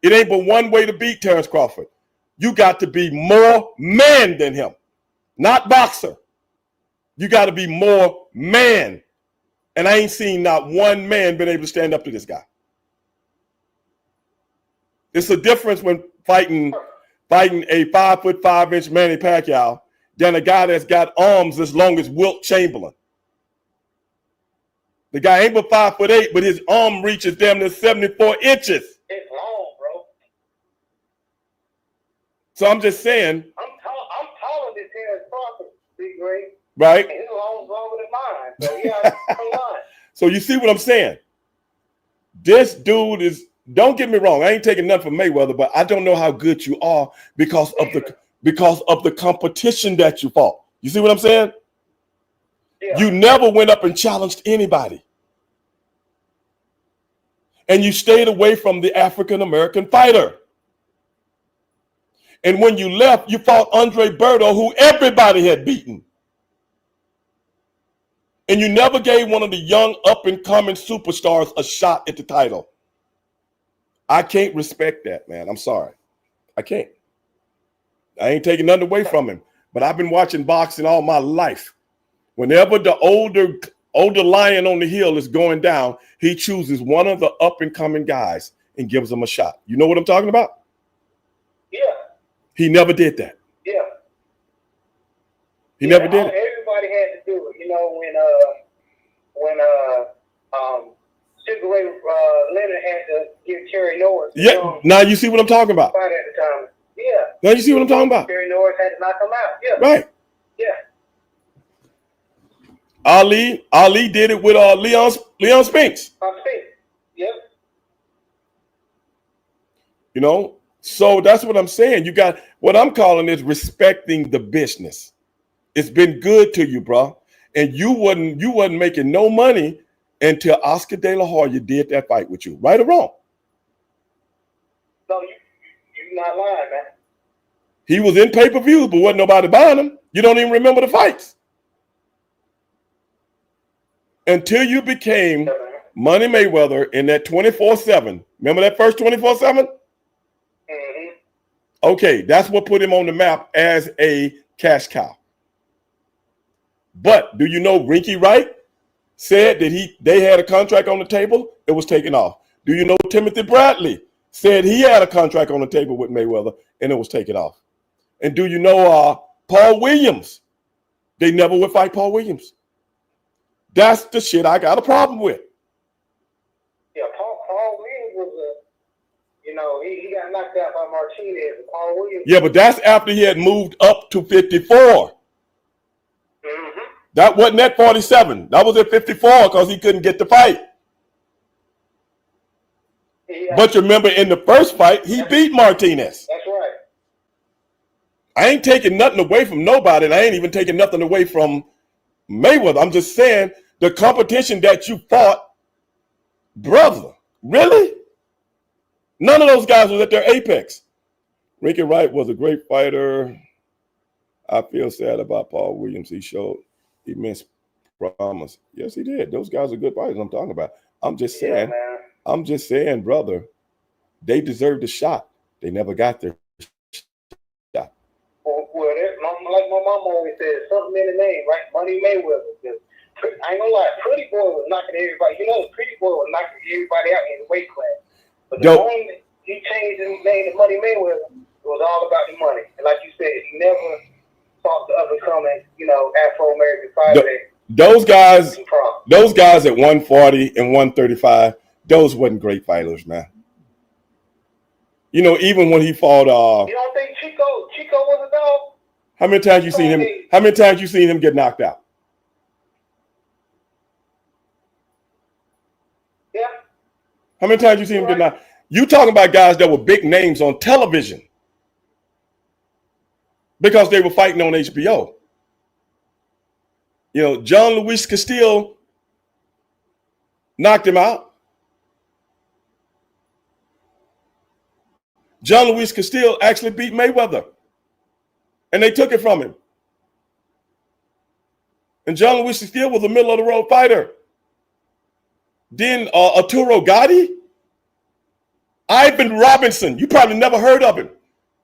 It ain't but one way to beat Terrence Crawford. You got to be more man than him, not boxer. You got to be more man. And I ain't seen not one man been able to stand up to this guy. It's a difference when fighting a 5'5" Manny Pacquiao than a guy that's got arms as long as Wilt Chamberlain. The guy ain't but 5'8", but his arm reaches damn near 74 inches. It's long, bro. So I'm just saying. I'm taller than Terrence Crawford, Big Ray. Right. And his arm's longer than mine. So yeah, come on. So you see what I'm saying? This dude is. Don't get me wrong. I ain't taking nothing from Mayweather, but I don't know how good you are because of the competition that you fought. You see what I'm saying? Yeah. You never went up and challenged anybody. And you stayed away from the African-American fighter. And when you left, you fought Andre Berto, who everybody had beaten. And you never gave one of the young up-and-coming superstars a shot at the title. I can't respect that, man. I'm sorry. I can't. I ain't taking nothing away from him. But I've been watching boxing all my life. Whenever the older lion on the hill is going down, he chooses one of the up-and-coming guys and gives them a shot. You know what I'm talking about? Yeah. He never did that. Yeah. He never did it. Everybody had to do it. You know, when Sugar Ray Leonard had to give Terry Norris. Yeah. Now you see what I'm talking about. Fight at the time. Yeah. Now you see what I'm talking about. Terry Norris had to knock him out. Yeah. Right. Yeah. Ali did it with Leon Spinks. Yep. You know, so that's what I'm saying. You got what I'm calling is respecting the business. It's been good to you, bro. And you wasn't making no money until Oscar De La Hoya did that fight with you, right or wrong? No, you're not lying, man. He was in pay-per-views, but wasn't nobody buying him. You don't even remember the fights. Until you became Money Mayweather in that 24/7. Remember that first 24/7? Mm-hmm. Okay, that's what put him on the map as a cash cow. But do you know Rinky Wright said that they had a contract on the table? It was taken off. Do you know Timothy Bradley said he had a contract on the table with Mayweather and it was taken off? And do you know Paul Williams? They never would fight Paul Williams. That's the shit I got a problem with. Yeah, Paul Williams was he got knocked out by Martinez. Paul Williams. Yeah, but that's after he had moved up to 54. Mm-hmm. That wasn't at 47. That was at 54 because he couldn't get the fight. Yeah. But you remember in the first fight, he beat Martinez. That's right. I ain't taking nothing away from nobody, and I ain't even taking nothing away from Mayweather. I'm just saying the competition that you fought, brother, really? None of those guys was at their apex. Rinky Wright was a great fighter. I feel sad about Paul Williams. He showed immense Promise. Yes, he did. Those guys are good fighters. I'm talking about. I'm just Yeah, saying. man. I'm just saying, brother. They deserved a shot. They never got their shot. Well, like my mom always says, something in the name, right? Money Mayweather. I ain't gonna lie, Pretty Boy was knocking everybody. You know, Pretty Boy was knocking everybody out in the weight class. But the moment he changed his name to Money Mayweather, it was all about the money. And like you said, he never fought the up and coming, Afro-American fighter. Those guys at 140 and 135, those wasn't great fighters, man. Even when he fought you don't think Chico was a dog? How many times you seen him? How many times you seen him get knocked out? Yeah. How many times you seen him get knocked? You talking about guys that were big names on television because they were fighting on HBO. John Luis Castillo knocked him out. John Luis Castillo actually beat Mayweather, and they took it from him. And John Luis Castillo was a middle-of-the-road fighter. Then Arturo Gatti, Ivan Robinson. You probably never heard of him.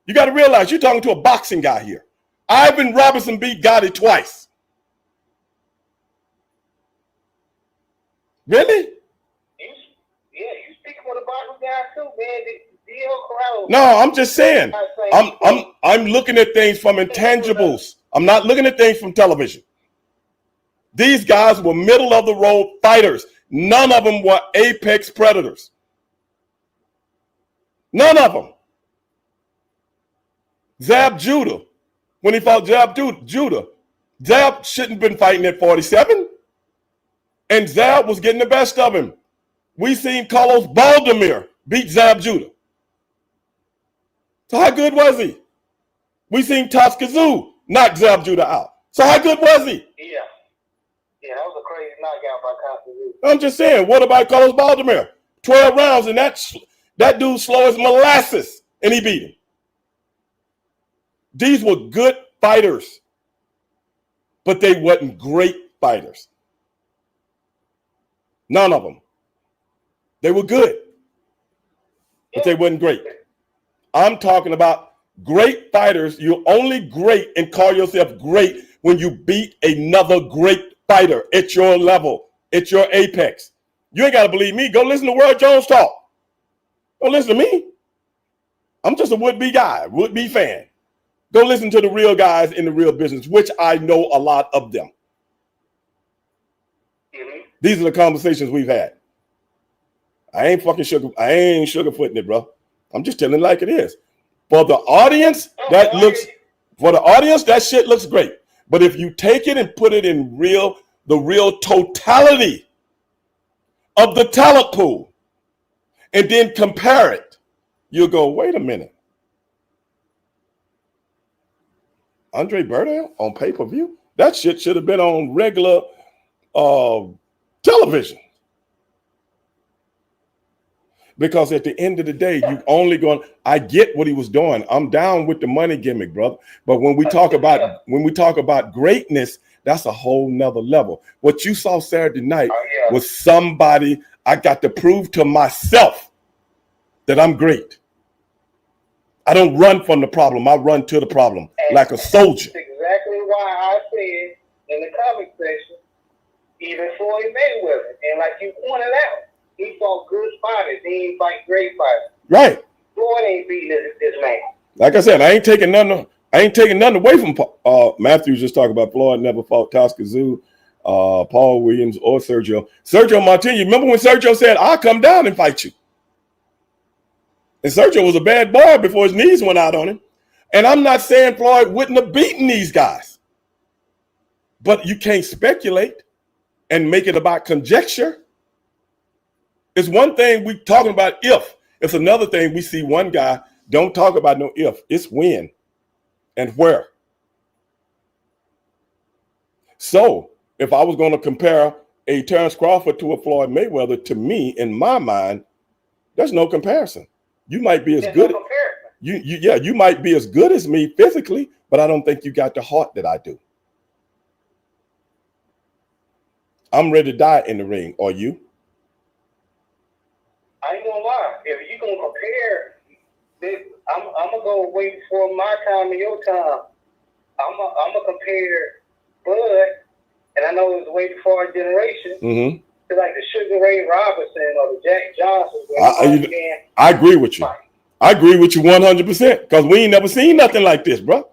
You got to realize you're talking to a boxing guy here. Ivan Robinson beat Gatti twice. Really? Yeah, you speak for the boxing guy too, man. No, I'm just saying. I'm looking at things from intangibles. I'm not looking at things from television. These guys were middle of the road fighters. None of them were apex predators. None of them. Zab Judah, when he fought Judah, Zab shouldn't have been fighting at 47. And Zab was getting the best of him. We seen Carlos Baldomir beat Zab Judah. So how good was he? We seen Toskazoo knock Zab Judah out. So how good was he? Yeah. Yeah, that was a crazy knockout by Toskazoo. I'm just saying, what about Carlos Baldomir? 12 rounds, and that dude slow as molasses, and he beat him. These were good fighters, but they wasn't great fighters. None of them. They were good, but they wasn't great. I'm talking about great fighters. You're only great and call yourself great when you beat another great fighter at your level, at your apex. You ain't got to believe me. Go listen to World Jones talk. Don't listen to me. I'm just a would-be guy, would-be fan. Go listen to the real guys in the real business, which I know a lot of them. These are the conversations we've had. I ain't sugarfooting it, bro. I'm just telling it like it is. For the audience, that shit looks great. But if you take it and put it in the real totality of the talent pool and then compare it, you'll go, wait a minute. Andre Berto on pay-per-view? That shit should have been on regular television. Because at the end of the day, I get what he was doing. I'm down with the money gimmick, brother. But when we talk about greatness, that's a whole nother level. What you saw Saturday night was somebody I got to prove to myself that I'm great. I don't run from the problem. I run to the problem like a soldier. That's exactly why I said in the comment section, even Floyd Mayweather, and like you pointed out, he fought good fighters. He ain't fight great fighters. Right. Floyd ain't beating this man. Like I said, I ain't taking nothing away from Matthews. Just talking about Floyd never fought Toskazoo, Paul Williams, or Sergio. Sergio Martinez. Remember when Sergio said, "I'll come down and fight you"? And Sergio was a bad boy before his knees went out on him. And I'm not saying Floyd wouldn't have beaten these guys, but you can't speculate and make it about conjecture. It's one thing we talking about if. It's another thing we see one guy, don't talk about no if. It's when and where. So if I was going to compare a Terrence Crawford to a Floyd Mayweather, to me, in my mind, there's no comparison. You might be as good. You might be as good as me physically, but I don't think you got the heart that I do. I'm ready to die in the ring. Are you? I ain't gonna lie. If you gonna compare this, I'm gonna go wait for my time and your time. I'm gonna compare Bud, and I know it was way before our generation, to like the Sugar Ray Robinson or the Jack Johnson. I agree with you. I agree with you 100% because we ain't never seen nothing like this, bro.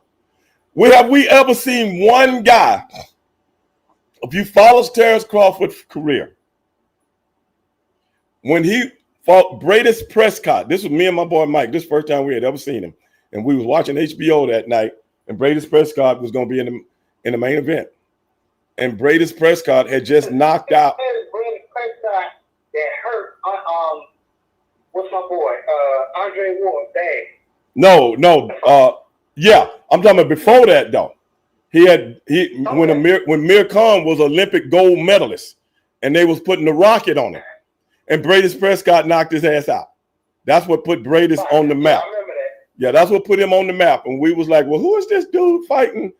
Have we ever seen one guy? If you follow Terrence Crawford's career, when he fought Bradis Prescott, this was me and my boy Mike. This first time we had ever seen him, and we was watching HBO that night. And Bradis Prescott was going to be in the main event, and Bradis Prescott had just knocked out. Bradis Prescott that hurt. What's my boy? Andre Ward bad. No. Yeah, I'm talking about before that though. When Amir Khan was Olympic gold medalist, and they was putting the rocket on him, and Bradis Prescott knocked his ass out. That's what put Bradis on the map. I remember that. Yeah, that's what put him on the map. And we was like, well, who is this dude fighting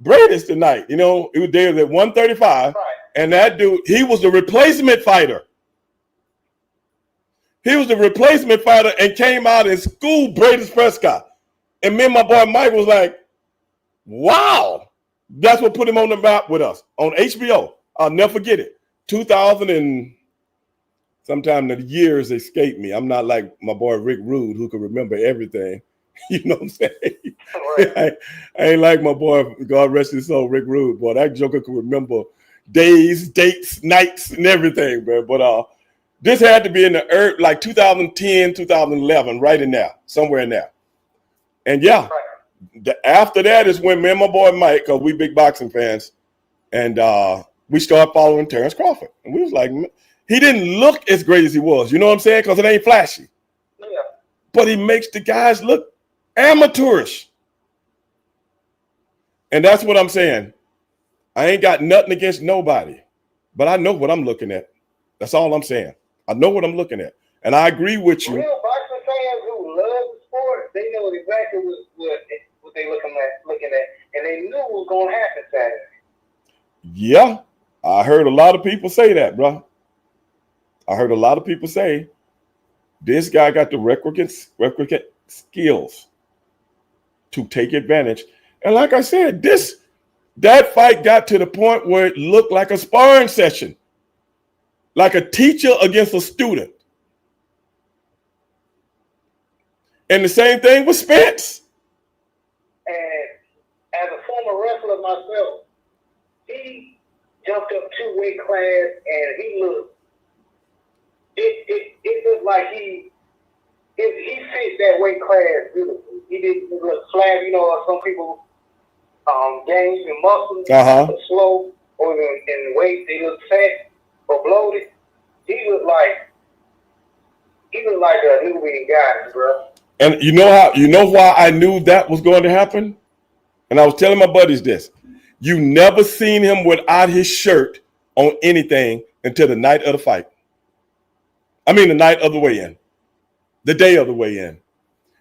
Bradis tonight? You know, it was there at 135, and that dude, he was the replacement fighter. He was the replacement fighter and came out and schooled Bradis Prescott. And me and my boy Mike was like, wow. That's what put him on the map with us on HBO. I'll never forget it. 2000 and sometime the years escape me. I'm not like my boy Rick Rude who can remember everything. You know what I'm saying? Right. I ain't like my boy, God rest his soul, Rick Rude. Boy, that joker could remember days, dates, nights, and everything, man. But this had to be in the like 2010, 2011, right in there, somewhere in there. And yeah, after that is when me and my boy Mike, because we big boxing fans, and we started following Terrence Crawford. And we was like, he didn't look as great as he was, you know what I'm saying? Because it ain't flashy. Yeah. But he makes the guys look amateurish. And that's what I'm saying. I ain't got nothing against nobody, but I know what I'm looking at. That's all I'm saying. I know what I'm looking at. And I agree with you. Real boxing fans who love the sport, they know exactly what they looking at, and they knew what was going to happen Saturday. Yeah, I heard a lot of people say that, bro. I heard a lot of people say this guy got the requisite skills to take advantage. And like I said, that fight got to the point where it looked like a sparring session, like a teacher against a student. And the same thing with Spence. And as a former wrestler myself, he jumped up 2 weight class and he looked. It looked like he fit that weight class beautifully. He didn't look flabby, you know. Some people gains in muscles, slow, or in weight they look fat or bloated. He looked like a newbie guy, bro. And you know why I knew that was going to happen? And I was telling my buddies this. You never seen him without his shirt on anything until the night of the fight. I mean, the night of the weigh-in. The day of the weigh-in.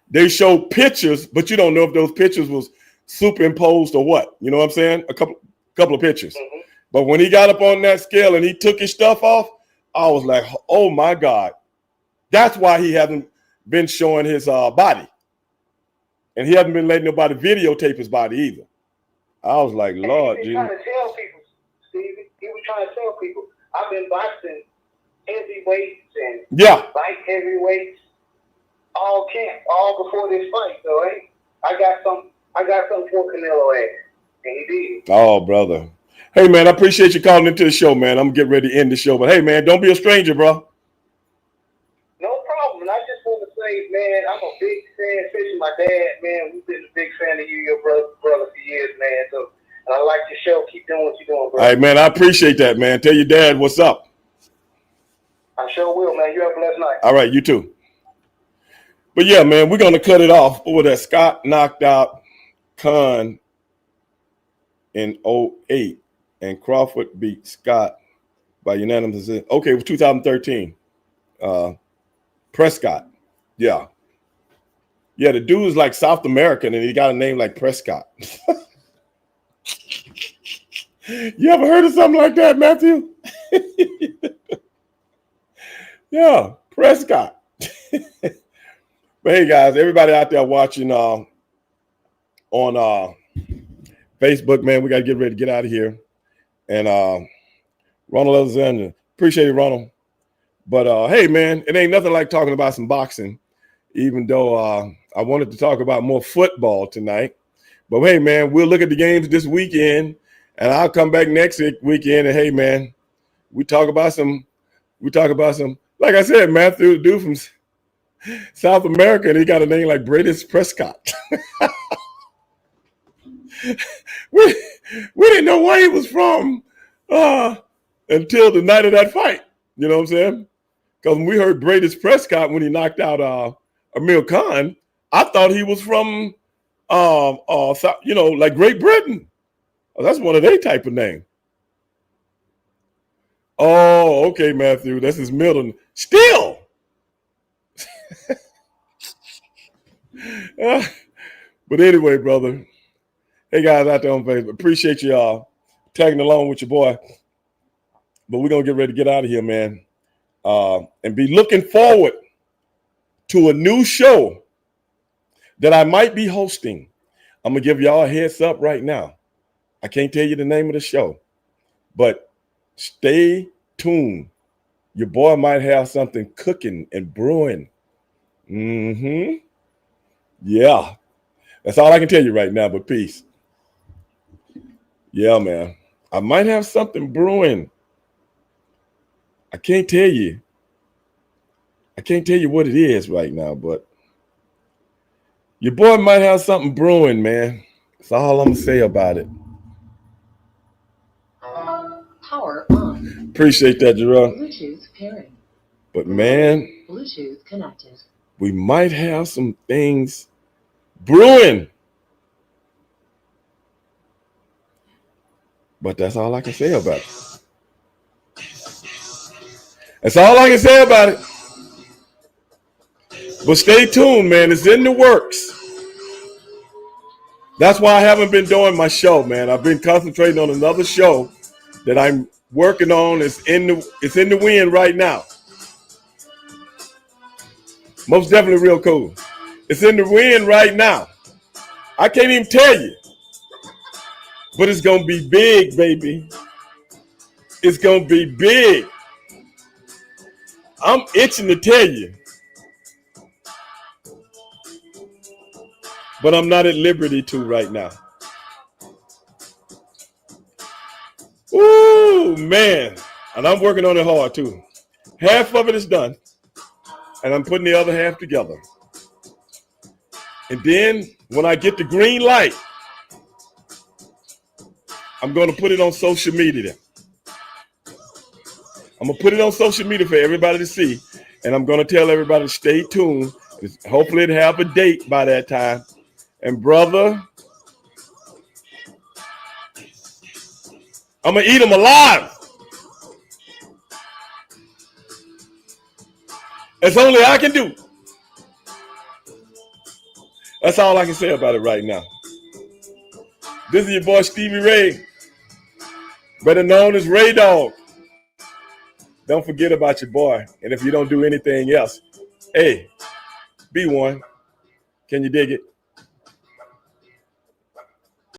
They showed pictures, but you don't know if those pictures was superimposed or what. You know what I'm saying? A couple of pictures. Mm-hmm. But when he got up on that scale and he took his stuff off, I was like, oh, my God. That's why he hasn't been showing his body. And he hasn't been letting nobody videotape his body either. I was like, Lord, he was trying to tell people, Stevie. He was trying to tell people, I've been boxing heavyweights and light heavyweights all before this fight. So I got something for Canelo ass, and he did. Oh, brother. Hey, man, I appreciate you calling into the show, man. I'm getting ready to end the show. But, hey, man, don't be a stranger, bro. No problem. And I just want to say, man, I'm a big fan, especially my dad, man. We've been a big fan of you, your brother for years, man. So I like your show. Keep doing what you're doing, bro. All right, man, I appreciate that, man. Tell your dad what's up. I sure will, man. You have a blessed night. All right, you too. But, yeah, man, we're going to cut it off over that Scott knocked out Khan in 2008. And Crawford beat Scott by unanimous decision. Okay, it was 2013. Prescott. Yeah. Yeah, the dude is like South American and he got a name like Prescott. You ever heard of something like that, Matthew? Yeah, Prescott. But hey, guys, everybody out there watching on Facebook, man, we got to get ready to get out of here. And Ronald Alexander, appreciate it, Ronald. But hey, man, it ain't nothing like talking about some boxing, even though I wanted to talk about more football tonight. But hey, man, we'll look at the games this weekend, and I'll come back next weekend. And hey, man, we talk about some. Like I said, Matthew, the dude from South America, and he got a name like Brady Prescott. we didn't know where he was from until the night of that fight. You know what I'm saying? Because when we heard Brady Prescott when he knocked out Amir Khan, I thought he was from, like Great Britain. Oh, that's one of their type of name. Oh, okay, Matthew. That's his middle. Still. But anyway, brother. Hey, guys out there on Facebook. Appreciate you tagging along with your boy. But we're going to get ready to get out of here, man. And be looking forward to a new show that I might be hosting. I'm going to give y'all a heads up right now. I can't tell you the name of the show. But stay tuned. Your boy might have something cooking and brewing. Yeah. That's all I can tell you right now, but peace. Yeah, man. I might have something brewing. I can't tell you. I can't tell you what it is right now, but your boy might have something brewing, man. That's all I'm going to say about it. Power on. Appreciate that, Gerard. Bluetooth pairing. But, man, Bluetooth connected. We might have some things brewing. But that's all I can say about it. That's all I can say about it. But stay tuned, man. It's in the works. That's why I haven't been doing my show, man. I've been concentrating on another show that I'm working on. It's in the wind right now. Most definitely real cool. It's in the wind right now. I can't even tell you. But it's going to be big, baby. It's going to be big. I'm itching to tell you. But I'm not at liberty to right now. Ooh, man. And I'm working on it hard, too. Half of it is done. And I'm putting the other half together. And then when I get the green light, I'm going to put it on social media. I'm going to put it on social media for everybody to see. And I'm going to tell everybody to stay tuned. Hopefully it'll have a date by that time. And brother, I'm going to eat them alive. That's only I can do. That's all I can say about it right now. This is your boy Stevie Ray, better known as Ray Dog. Don't forget about your boy. And if you don't do anything else, hey, be one. Can you dig it?